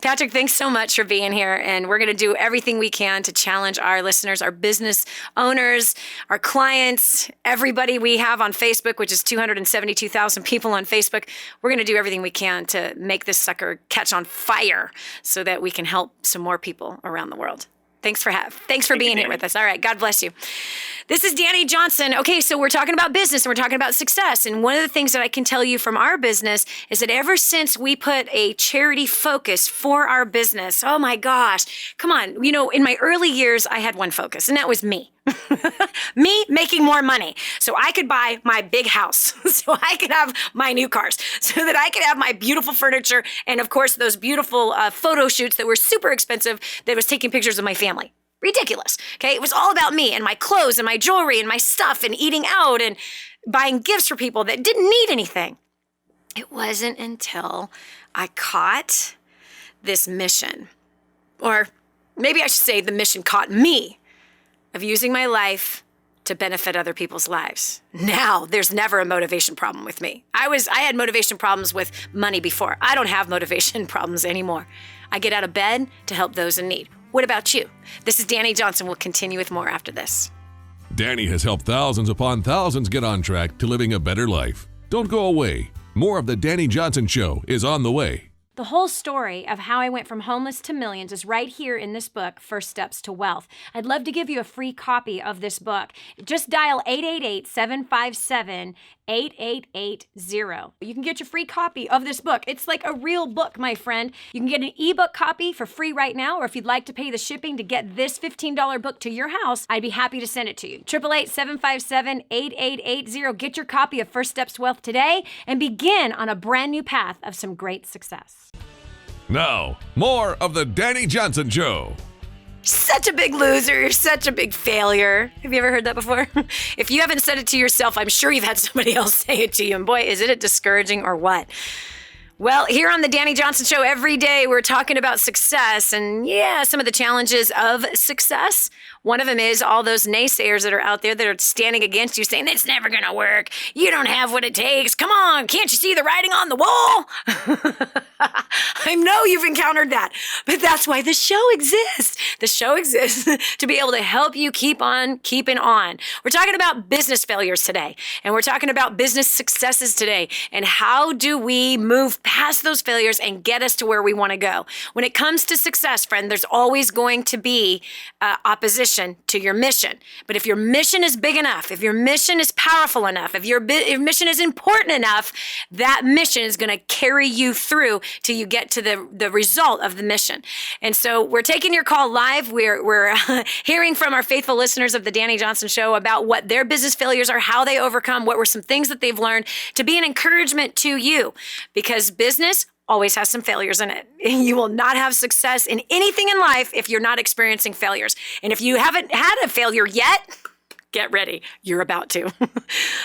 Patrick, thanks so much for being here. And we're going to do everything we can to challenge our listeners, our business owners, our clients, everybody we have on Facebook, which is 272,000 people on Facebook. We're going to do everything we can to make this sucker catch on fire so that we can help some more people around the world. Thanks for being here with us. All right. God bless you. This is Dani Johnson. Okay, so we're talking about business and we're talking about success. And one of the things that I can tell you from our business is that ever since we put a charity focus for our business, oh my gosh, come on. You know, in my early years, I had one focus, and that was me. Me making more money so I could buy my big house, so I could have my new cars, so that I could have my beautiful furniture, and of course those beautiful photo shoots that were super expensive that was taking pictures of my family. Ridiculous. Okay, it was all about me and my clothes and my jewelry and my stuff and eating out and buying gifts for people that didn't need anything. It wasn't until I caught this mission, or maybe I should say the mission caught me, of using my life to benefit other people's lives. Now, there's never a motivation problem with me. I had motivation problems with money before. I don't have motivation problems anymore. I get out of bed to help those in need. What about you? This is Dani Johnson. We'll continue with more after this. Dani has helped thousands upon thousands get on track to living a better life. Don't go away. More of the Dani Johnson Show is on the way. The whole story of how I went from homeless to millions is right here in this book, First Steps to Wealth. I'd love to give you a free copy of this book. Just dial 888-757-8880. You can get your free copy of this book. It's like a real book, my friend. You can get an ebook copy for free right now, or if you'd like to pay the shipping to get this $15 book to your house, I'd be happy to send it to you. 888-757-8880. Get your copy of First Steps to Wealth today and begin on a brand new path of some great success. Now, more of the Dani Johnson Show. Such a big loser. You're such a big failure. Have you ever heard that before? If you haven't said it to yourself, I'm sure you've had somebody else say it to you. And boy, is it discouraging or what? Well, here on the Dani Johnson Show, every day we're talking about success and some of the challenges of success. One of them is all those naysayers that are out there that are standing against you saying, it's never going to work. You don't have what it takes. Come on. Can't you see the writing on the wall? I know you've encountered that, but that's why the show exists. The show exists to be able to help you keep on keeping on. We're talking about business failures today, and we're talking about business successes today, and how do we move past those failures and get us to where we want to go. When it comes to success, friend, there's always going to be opposition to your mission. But if your mission is big enough, if your mission is powerful enough, if your mission is important enough, that mission is going to carry you through till you get to the result of the mission. And so we're taking your call live. We're hearing from our faithful listeners of the Dani Johnson Show about what their business failures are, how they overcome, what were some things that they've learned to be an encouragement to you, because business always has some failures in it. You will not have success in anything in life if you're not experiencing failures. And if you haven't had a failure yet, get ready. You're about to. All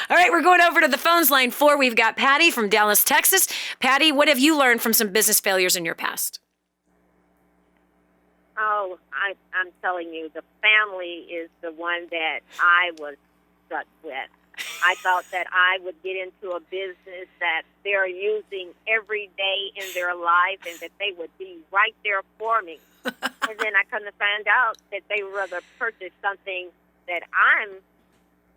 right, we're going over to the phones, line 4. We've got Patty from Dallas, Texas. Patty, what have you learned from some business failures in your past? Oh, I'm telling you, the family is the one that I was stuck with. I thought that I would get into a business that they're using every day in their life and that they would be right there for me. And then I kind of found out that they would rather purchase something that I'm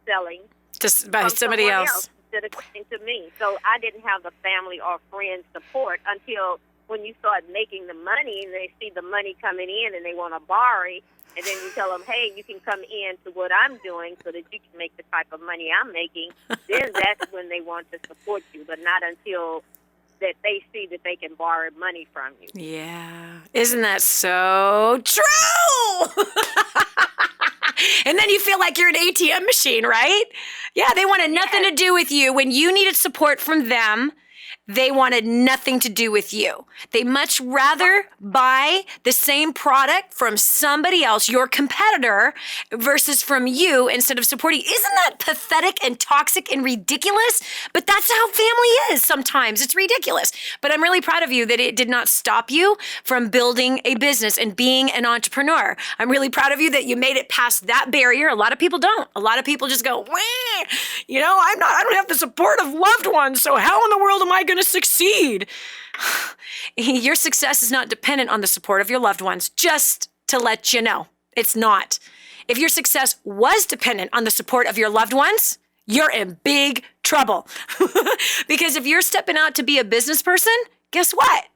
selling just by somebody else instead of coming to me. So I didn't have the family or friend support until when you start making the money and they see the money coming in and they want to borrow. And then you tell them, hey, you can come in to what I'm doing so that you can make the type of money I'm making. Then that's when they want to support you, but not until that they see that they can borrow money from you. Yeah. Isn't that so true? And then you feel like you're an ATM machine, right? Yeah, they wanted nothing to do with you. When you needed support from them, they wanted nothing to do with you. They much rather buy the same product from somebody else, your competitor, versus from you instead of supporting. Isn't that pathetic and toxic and ridiculous? But that's how family is sometimes. It's ridiculous. But I'm really proud of you that it did not stop you from building a business and being an entrepreneur. I'm really proud of you that you made it past that barrier. A lot of people don't. A lot of people just go, wah, I don't have the support of loved ones, so how in the world am I going to succeed? Your success is not dependent on the support of your loved ones, just to let you know. It's not. If your success was dependent on the support of your loved ones, you're in big trouble. Because if you're stepping out to be a business person, guess what?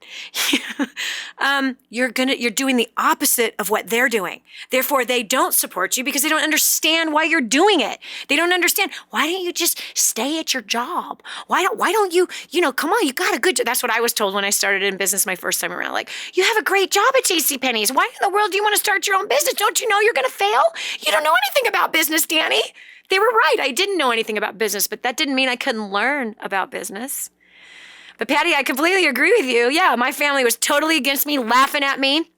You're doing the opposite of what they're doing. Therefore, they don't support you because they don't understand why you're doing it. They don't understand. Why don't you just stay at your job? Why don't you, come on, you got a good job. That's what I was told when I started in business my first time around. Like, you have a great job at JCPenney's. Why in the world do you want to start your own business? Don't you know you're going to fail? You don't know anything about business, Dani. They were right. I didn't know anything about business, but that didn't mean I couldn't learn about business. But Patty, I completely agree with you. Yeah, my family was totally against me, laughing at me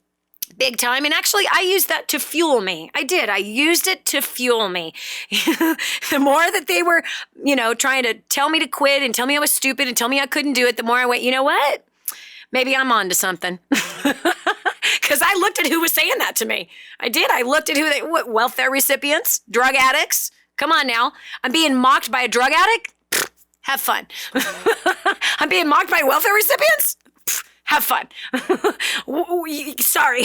big time. And actually, I used that to fuel me. I did. I used it to fuel me. The more that they were, trying to tell me to quit and tell me I was stupid and tell me I couldn't do it, the more I went, you know what? Maybe I'm on to something. Because I looked at who was saying that to me. I did. I looked at welfare recipients, drug addicts. Come on now. I'm being mocked by a drug addict? Have fun. I'm being mocked by welfare recipients? Have fun. Sorry.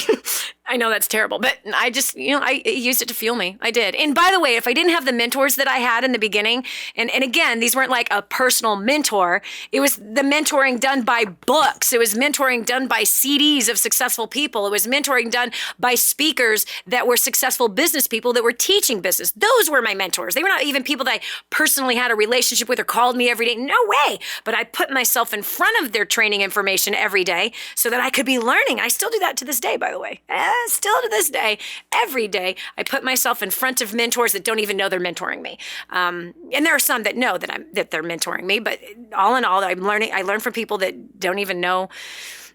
I know that's terrible, but I just, I used it to fuel me. I did. And by the way, if I didn't have the mentors that I had in the beginning, and again, these weren't like a personal mentor, it was the mentoring done by books. It was mentoring done by CDs of successful people. It was mentoring done by speakers that were successful business people that were teaching business. Those were my mentors. They were not even people that I personally had a relationship with or called me every day. No way. But I put myself in front of their training information every day so that I could be learning. I still do that to this day, by the way. Still to this day, every day, I put myself in front of mentors that don't even know they're mentoring me. And there are some that know that they're mentoring me, but all in all, I learn from people that don't even know.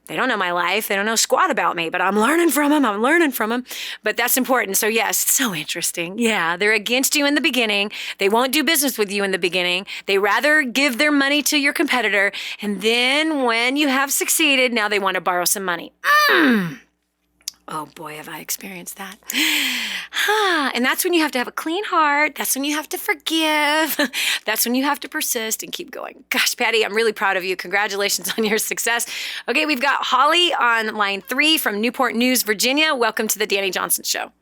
They don't know my life. They don't know squat about me, but I'm learning from them. But that's important. So yes, it's so interesting. Yeah, they're against you in the beginning. They won't do business with you in the beginning. They rather give their money to your competitor. And then when you have succeeded, now they want to borrow some money. Oh boy, have I experienced that. And that's when you have to have a clean heart. That's when you have to forgive. That's when you have to persist and keep going. Gosh, Patty, I'm really proud of you. Congratulations on your success. Okay, we've got Holly on line 3 from Newport News, Virginia. Welcome to the Dani Johnson Show.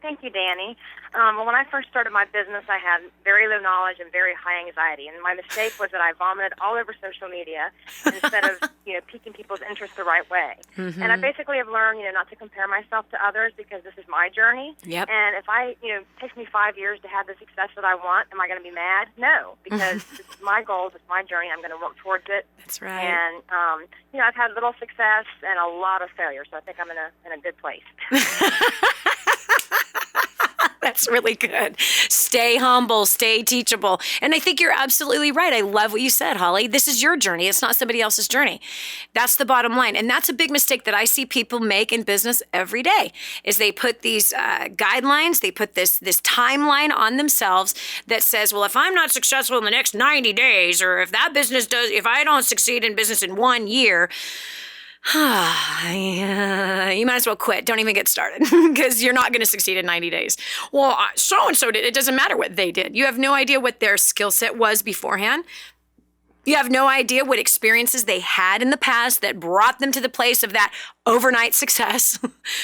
Thank you, Dani. Well, when I first started my business, I had very low knowledge and very high anxiety. And my mistake was that I vomited all over social media instead of, piquing people's interest the right way. Mm-hmm. And I basically have learned, not to compare myself to others because this is my journey. Yep. And if it takes me 5 years to have the success that I want, am I going to be mad? No, because this is my goals, it's my journey. I'm going to work towards it. That's right. And, I've had little success and a lot of failure, so I think I'm in a good place. That's really good. Stay humble, stay teachable. And I think you're absolutely right. I love what you said, Holly. This is your journey. It's not somebody else's journey. That's the bottom line. And that's a big mistake that I see people make in business every day is they put these guidelines, they put this timeline on themselves that says, well, if I'm not successful in the next 90 days, or if if I don't succeed in business in 1 year, you might as well quit. Don't even get started because you're not going to succeed in 90 days. Well, so-and-so did. It doesn't matter what they did. You have no idea what their skill set was beforehand. You have no idea what experiences they had in the past that brought them to the place of that overnight success.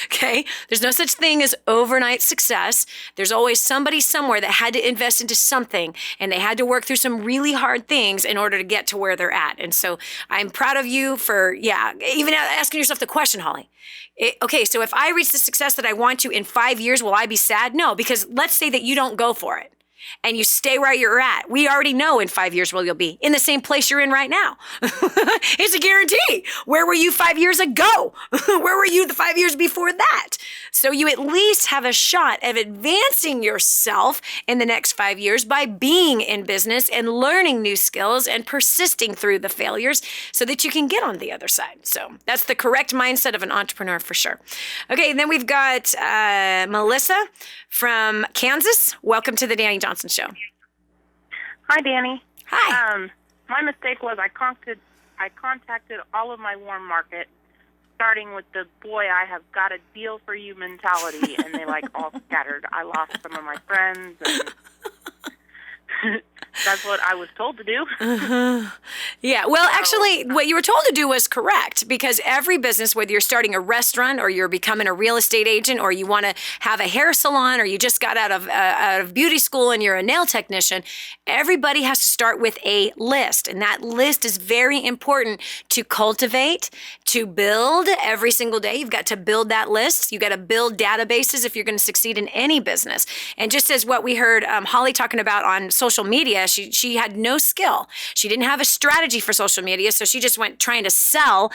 Okay? There's no such thing as overnight success. There's always somebody somewhere that had to invest into something and they had to work through some really hard things in order to get to where they're at. And so I'm proud of you for, even asking yourself the question, Holly. Okay, so if I reach the success that I want to in 5 years, will I be sad? No, because let's say that you don't go for it. And you stay where you're at. We already know in 5 years where you'll be in the same place you're in right now. It's a guarantee. Where were you 5 years ago? Where were you the 5 years before that? So you at least have a shot of advancing yourself in the next 5 years by being in business and learning new skills and persisting through the failures so that you can get on the other side. So that's the correct mindset of an entrepreneur for sure. Okay, then we've got Melissa from Kansas. Welcome to the Dani Johnson Show. Hi, Dani. Hi. My mistake was I contacted all of my warm market, starting with the boy, I have got a deal for you mentality, and they all scattered. I lost some of my friends, and that's what I was told to do. Yeah, well, actually, what you were told to do was correct because every business, whether you're starting a restaurant or you're becoming a real estate agent or you want to have a hair salon or you just got out of beauty school and you're a nail technician, everybody has to start with a list. And that list is very important to cultivate, to build every single day. You've got to build that list. You've got to build databases if you're going to succeed in any business. And just as what we heard Holly talking about on social media, she had no skill. She didn't have a strategy for social media, so she just went trying to sell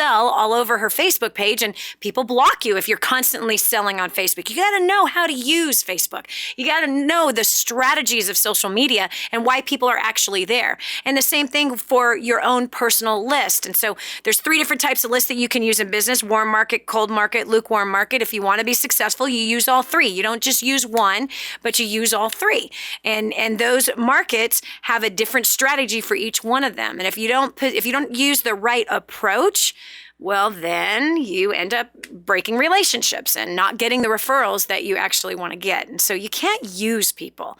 all over her Facebook page, and people block you if you're constantly selling on Facebook. You got to know how to use Facebook. You got to know the strategies of social media and why people are actually there. And the same thing for your own personal list. And so there's 3 different types of lists that you can use in business: warm market, cold market, lukewarm market. If you want to be successful, you use all 3. You don't just use one, but you use all 3. And those markets markets have a different strategy for each one of them. And if you don't use the right approach, well, then you end up breaking relationships and not getting the referrals that you actually want to get. And so you can't use people.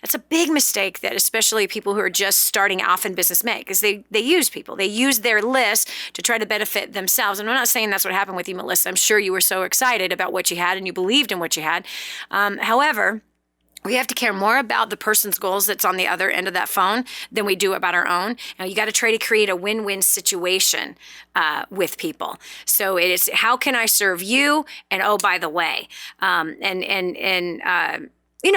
That's a big mistake that especially people who are just starting off in business make, is they use people. They use their list to try to benefit themselves. And I'm not saying that's what happened with you, Melissa. I'm sure you were so excited about what you had and you believed in what you had. However, we have to care more about the person's goals that's on the other end of that phone than we do about our own. Now, you got to try to create a win-win situation with people. So it is, how can I serve you? And oh, by the way,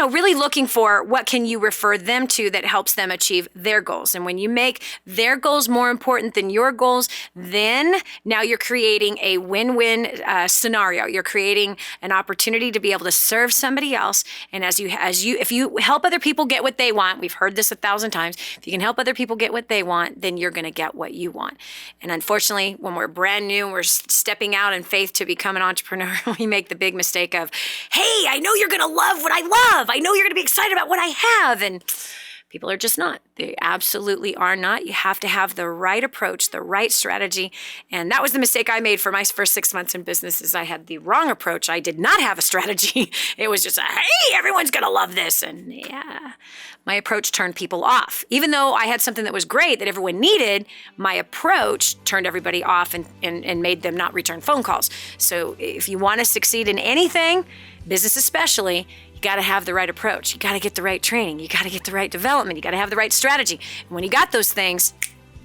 really looking for what can you refer them to that helps them achieve their goals. And when you make their goals more important than your goals, then now you're creating a win-win scenario. You're creating an opportunity to be able to serve somebody else. And if you help other people get what they want, we've heard this 1,000 times, if you can help other people get what they want, then you're going to get what you want. And unfortunately, when we're brand new, we're stepping out in faith to become an entrepreneur, we make the big mistake of, hey, I know you're going to love what I love. I know you're going to be excited about what I have. And people are just not. They absolutely are not. You have to have the right approach, the right strategy. And that was the mistake I made for my first 6 months in business, is I had the wrong approach. I did not have a strategy. It was just, hey, everyone's going to love this. And yeah, my approach turned people off. Even though I had something that was great that everyone needed, my approach turned everybody off and made them not return phone calls. So if you want to succeed in anything, business especially, you got to have the right approach. You got to get the right training. You got to get the right development. You got to have the right strategy. And when you got those things,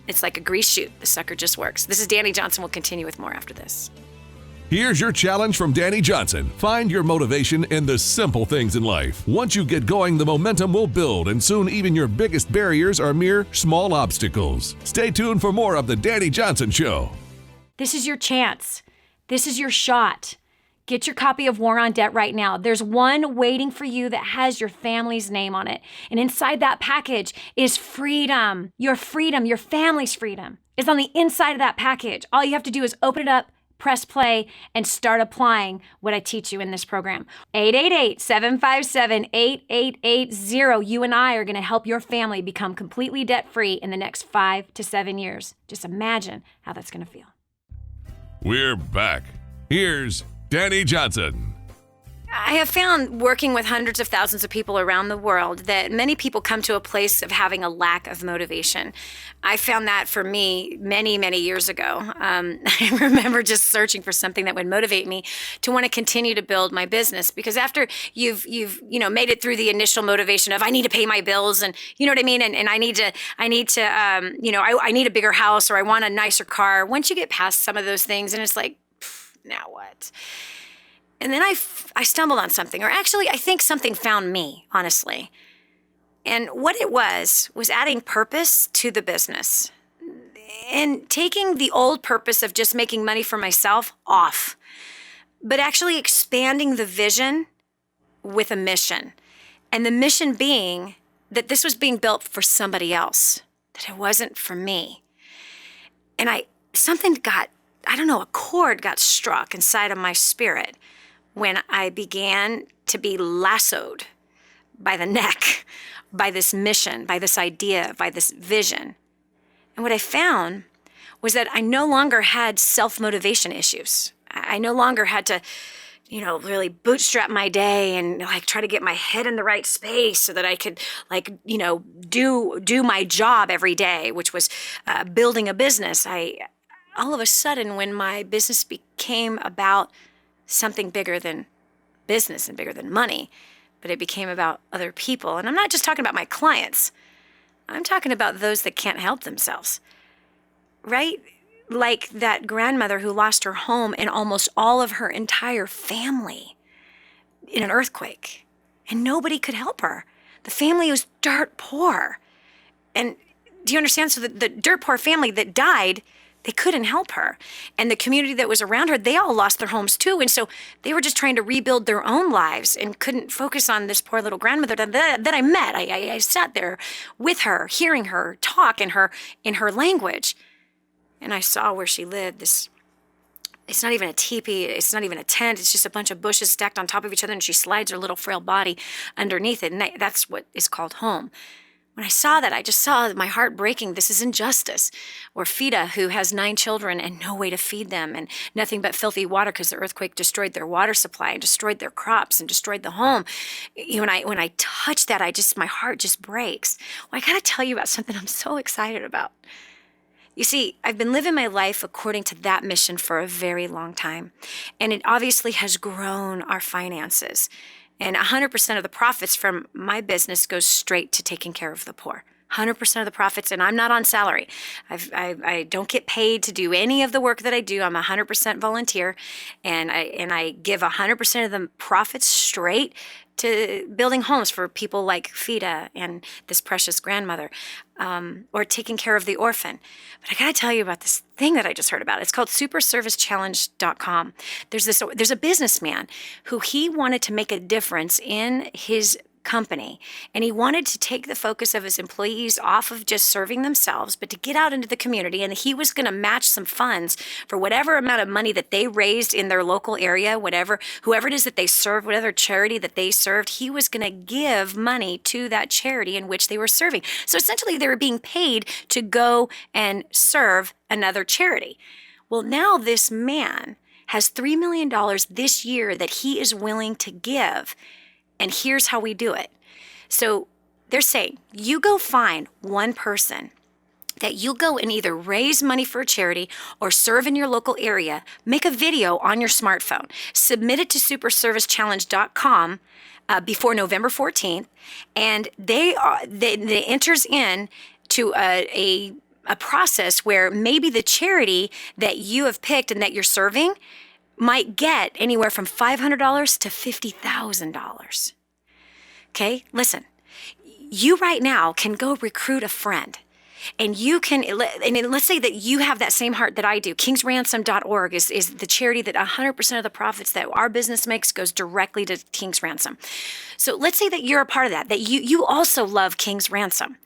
it's like a grease chute. The sucker just works. This is Dani Johnson. We'll continue with more after this. Here's your challenge from Dani Johnson. Find your motivation in the simple things in life. Once you get going, the momentum will build, and soon even your biggest barriers are mere small obstacles. Stay tuned for more of the Dani Johnson Show. This is your chance. This is your shot. Get your copy of War on Debt right now. There's one waiting for you that has your family's name on it. And inside that package is freedom. Your family's freedom is on the inside of that package. All you have to do is open it up, press play, and start applying what I teach you in this program. 888-757-8880. You and I are going to help your family become completely debt-free in the next 5 to 7 years. Just imagine how that's going to feel. We're back. Here's Dani Johnson. I have found, working with hundreds of thousands of people around the world, that many people come to a place of having a lack of motivation. I found that for me many, many years ago. I remember just searching for something that would motivate me to want to continue to build my business, because after you've made it through the initial motivation of I need to pay my bills, and you know what I mean, and I need a bigger house, or I want a nicer car. Once you get past some of those things, and it's like, now what? And then I stumbled on something, or actually I think something found me, honestly. And what it was adding purpose to the business and taking the old purpose of just making money for myself off, but actually expanding the vision with a mission. And the mission being that this was being built for somebody else, that it wasn't for me. And a chord got struck inside of my spirit when I began to be lassoed by the neck, by this mission, by this idea, by this vision. And what I found was that I no longer had self-motivation issues. I no longer had to, really bootstrap my day and try to get my head in the right space so that I could do my job every day, which was building a business. All of a sudden, when my business became about something bigger than business and bigger than money, but it became about other people. And I'm not just talking about my clients. I'm talking about those that can't help themselves, right? Like that grandmother who lost her home and almost all of her entire family in an earthquake, and nobody could help her. The family was dirt poor. And do you understand? So the dirt poor family that died, they couldn't help her. And the community that was around her, they all lost their homes too. And so they were just trying to rebuild their own lives and couldn't focus on this poor little grandmother that I met. I sat there with her, hearing her talk in her language. And I saw where she lived. It's not even a teepee. It's not even a tent. It's just a bunch of bushes stacked on top of each other. And she slides her little frail body underneath it. And that's what is called home. When I saw that, I just saw my heart breaking. This is injustice. Or Fida, who has 9 children and no way to feed them and nothing but filthy water because the earthquake destroyed their water supply and destroyed their crops and destroyed the home. When I touch that, my heart just breaks. Well, I got to tell you about something I'm so excited about. You see, I've been living my life according to that mission for a very long time, and it obviously has grown our finances. And 100% of the profits from my business goes straight to taking care of the poor. 100% of the profits, and I'm not on salary. I don't get paid to do any of the work that I do. I'm 100% volunteer, and I give 100% of the profits straight to building homes for people like Fida and this precious grandmother, or taking care of the orphan. But I got to tell you about this thing that I just heard about. It's called superservicechallenge.com. There's a businessman who he wanted to make a difference in his company, and he wanted to take the focus of his employees off of just serving themselves, but to get out into the community, and he was going to match some funds for whatever amount of money that they raised in their local area, whoever it is that they served, whatever charity that they served, he was going to give money to that charity in which they were serving. So essentially they were being paid to go and serve another charity. Well, now this man has $3 million this year that he is willing to give. And here's how we do it. So they're saying, you go find one person that you'll go and either raise money for a charity or serve in your local area, make a video on your smartphone, submit it to superservicechallenge.com before November 14th, and they enters in to a process where maybe the charity that you have picked and that you're serving might get anywhere from $500 to $50,000. Okay, listen, you right now can go recruit a friend. And you can, and let's say that you have that same heart that I do. KingsRansom.org is the charity that 100% of the profits that our business makes goes directly to King's Ransom. So let's say that you're a part of that you also love King's Ransom.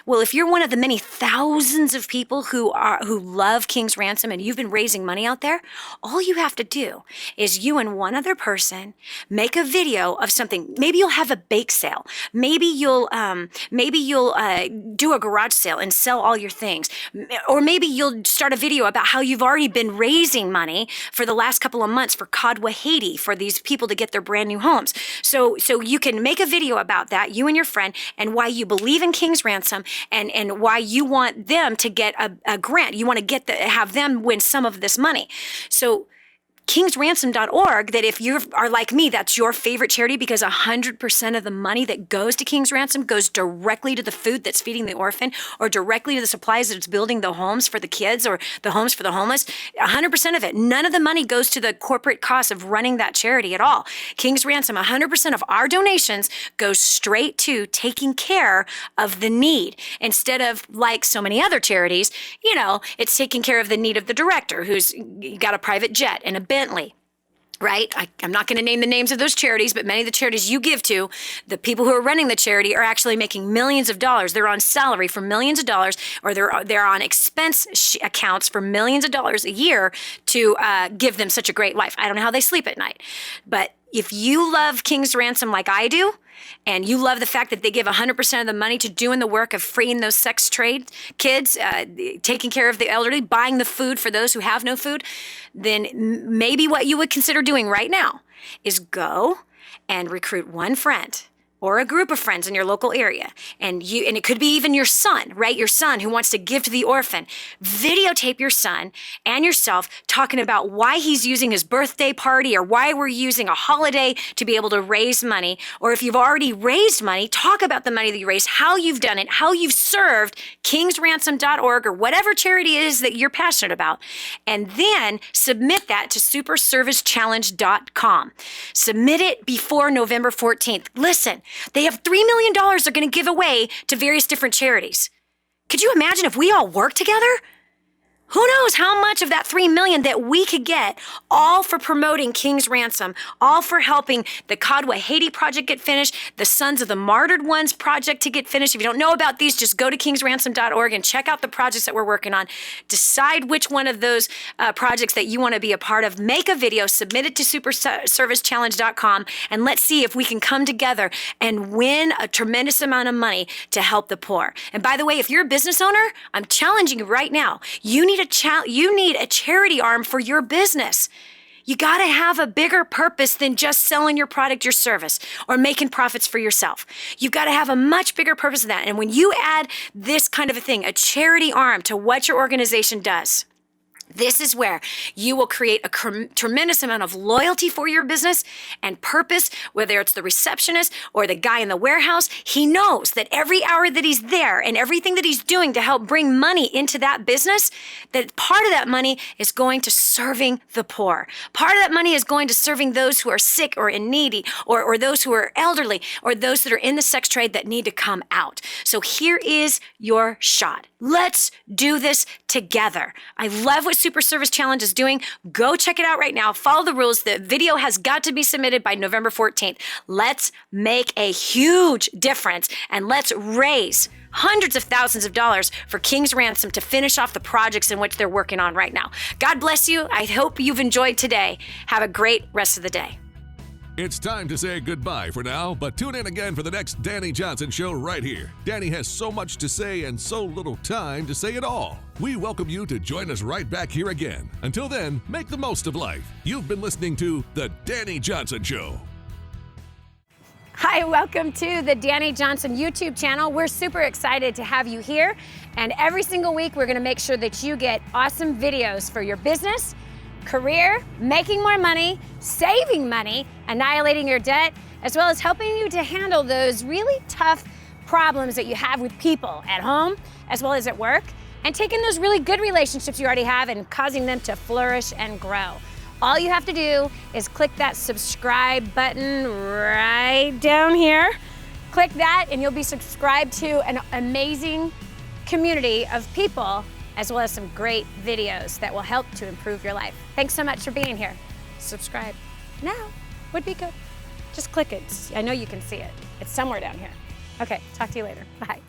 Well, if you're one of the many thousands of people who love King's Ransom and you've been raising money out there, all you have to do is you and one other person make a video of something. Maybe you'll have a bake sale. Maybe you'll do a garage sale and sell all your things. Or maybe you'll start a video about how you've already been raising money for the last couple of months for Kadwa, Haiti, for these people to get their brand new homes. So you can make a video about that, you and your friend, and why you believe in King's Ransom and why you want them to get a grant. You want to have them win some of this money. So KingsRansom.org, that if you are like me, that's your favorite charity because 100% of the money that goes to King's Ransom goes directly to the food that's feeding the orphan or directly to the supplies that it's building the homes for the kids or the homes for the homeless. 100% of it. None of the money goes to the corporate cost of running that charity at all. King's Ransom, 100% of our donations goes straight to taking care of the need instead of like so many other charities, it's taking care of the need of the director who's got a private jet and a Bentley, right? I'm not going to name the names of those charities, but many of the charities you give to, the people who are running the charity are actually making millions of dollars. They're on salary for millions of dollars, or they're on expense accounts for millions of dollars a year to give them such a great life. I don't know how they sleep at night, but if you love King's Ransom like I do, and you love the fact that they give 100% of the money to doing the work of freeing those sex trade kids, taking care of the elderly, buying the food for those who have no food, then maybe what you would consider doing right now is go and recruit one friend or a group of friends in your local area. And it could be even your son, right? Your son who wants to give to the orphan. Videotape your son and yourself talking about why he's using his birthday party or why we're using a holiday to be able to raise money. Or if you've already raised money, talk about the money that you raised, how you've done it, how you've served KingsRansom.org or whatever charity it is that you're passionate about. And then submit that to superservicechallenge.com. Submit it before November 14th. Listen, they have $3 million they're going to give away to various different charities. Could you imagine if we all work together? Who knows how much of that $3 million that we could get, all for promoting King's Ransom, all for helping the Kadwa Haiti project get finished, the Sons of the Martyred Ones project to get finished. If you don't know about these, just go to kingsransom.org and check out the projects that we're working on. Decide which one of those projects that you want to be a part of. Make a video, submit it to superservicechallenge.com, and let's see if we can come together and win a tremendous amount of money to help the poor. And by the way, if you're a business owner, I'm challenging you right now. You need a charity arm for your business. You got to have a bigger purpose than just selling your product, your service, or making profits for yourself. You've got to have a much bigger purpose than that. And when you add this kind of a thing, a charity arm to what your organization does, this is where you will create a tremendous amount of loyalty for your business and purpose, whether it's the receptionist or the guy in the warehouse. He knows that every hour that he's there and everything that he's doing to help bring money into that business, that part of that money is going to serving the poor. Part of that money is going to serving those who are sick or in needy, or those who are elderly, or those that are in the sex trade that need to come out. So here is your shot. Let's do this together. I love what Super Service Challenge is doing. Go check it out right now. Follow the rules. The video has got to be submitted by November 14th. Let's make a huge difference, and let's raise hundreds of thousands of dollars for King's Ransom to finish off the projects in which they're working on right now. God bless you. I hope you've enjoyed today. Have a great rest of the day. It's time to say goodbye for now, but tune in again for the next Dani Johnson Show right here. Dani has so much to say and so little time to say it all. We welcome you to join us right back here again. Until then, make the most of life. You've been listening to The Dani Johnson Show. Hi, welcome to the Dani Johnson YouTube channel. We're super excited to have you here. And every single week, we're going to make sure that you get awesome videos for your business, career, making more money, saving money, annihilating your debt, as well as helping you to handle those really tough problems that you have with people at home as well as at work, and taking those really good relationships you already have and causing them to flourish and grow. All you have to do is click that subscribe button right down here. Click that and you'll be subscribed to an amazing community of people, as well as some great videos that will help to improve your life. Thanks so much for being here. Subscribe now would be good. Just click it. I know you can see it. It's somewhere down here. Okay, talk to you later. Bye.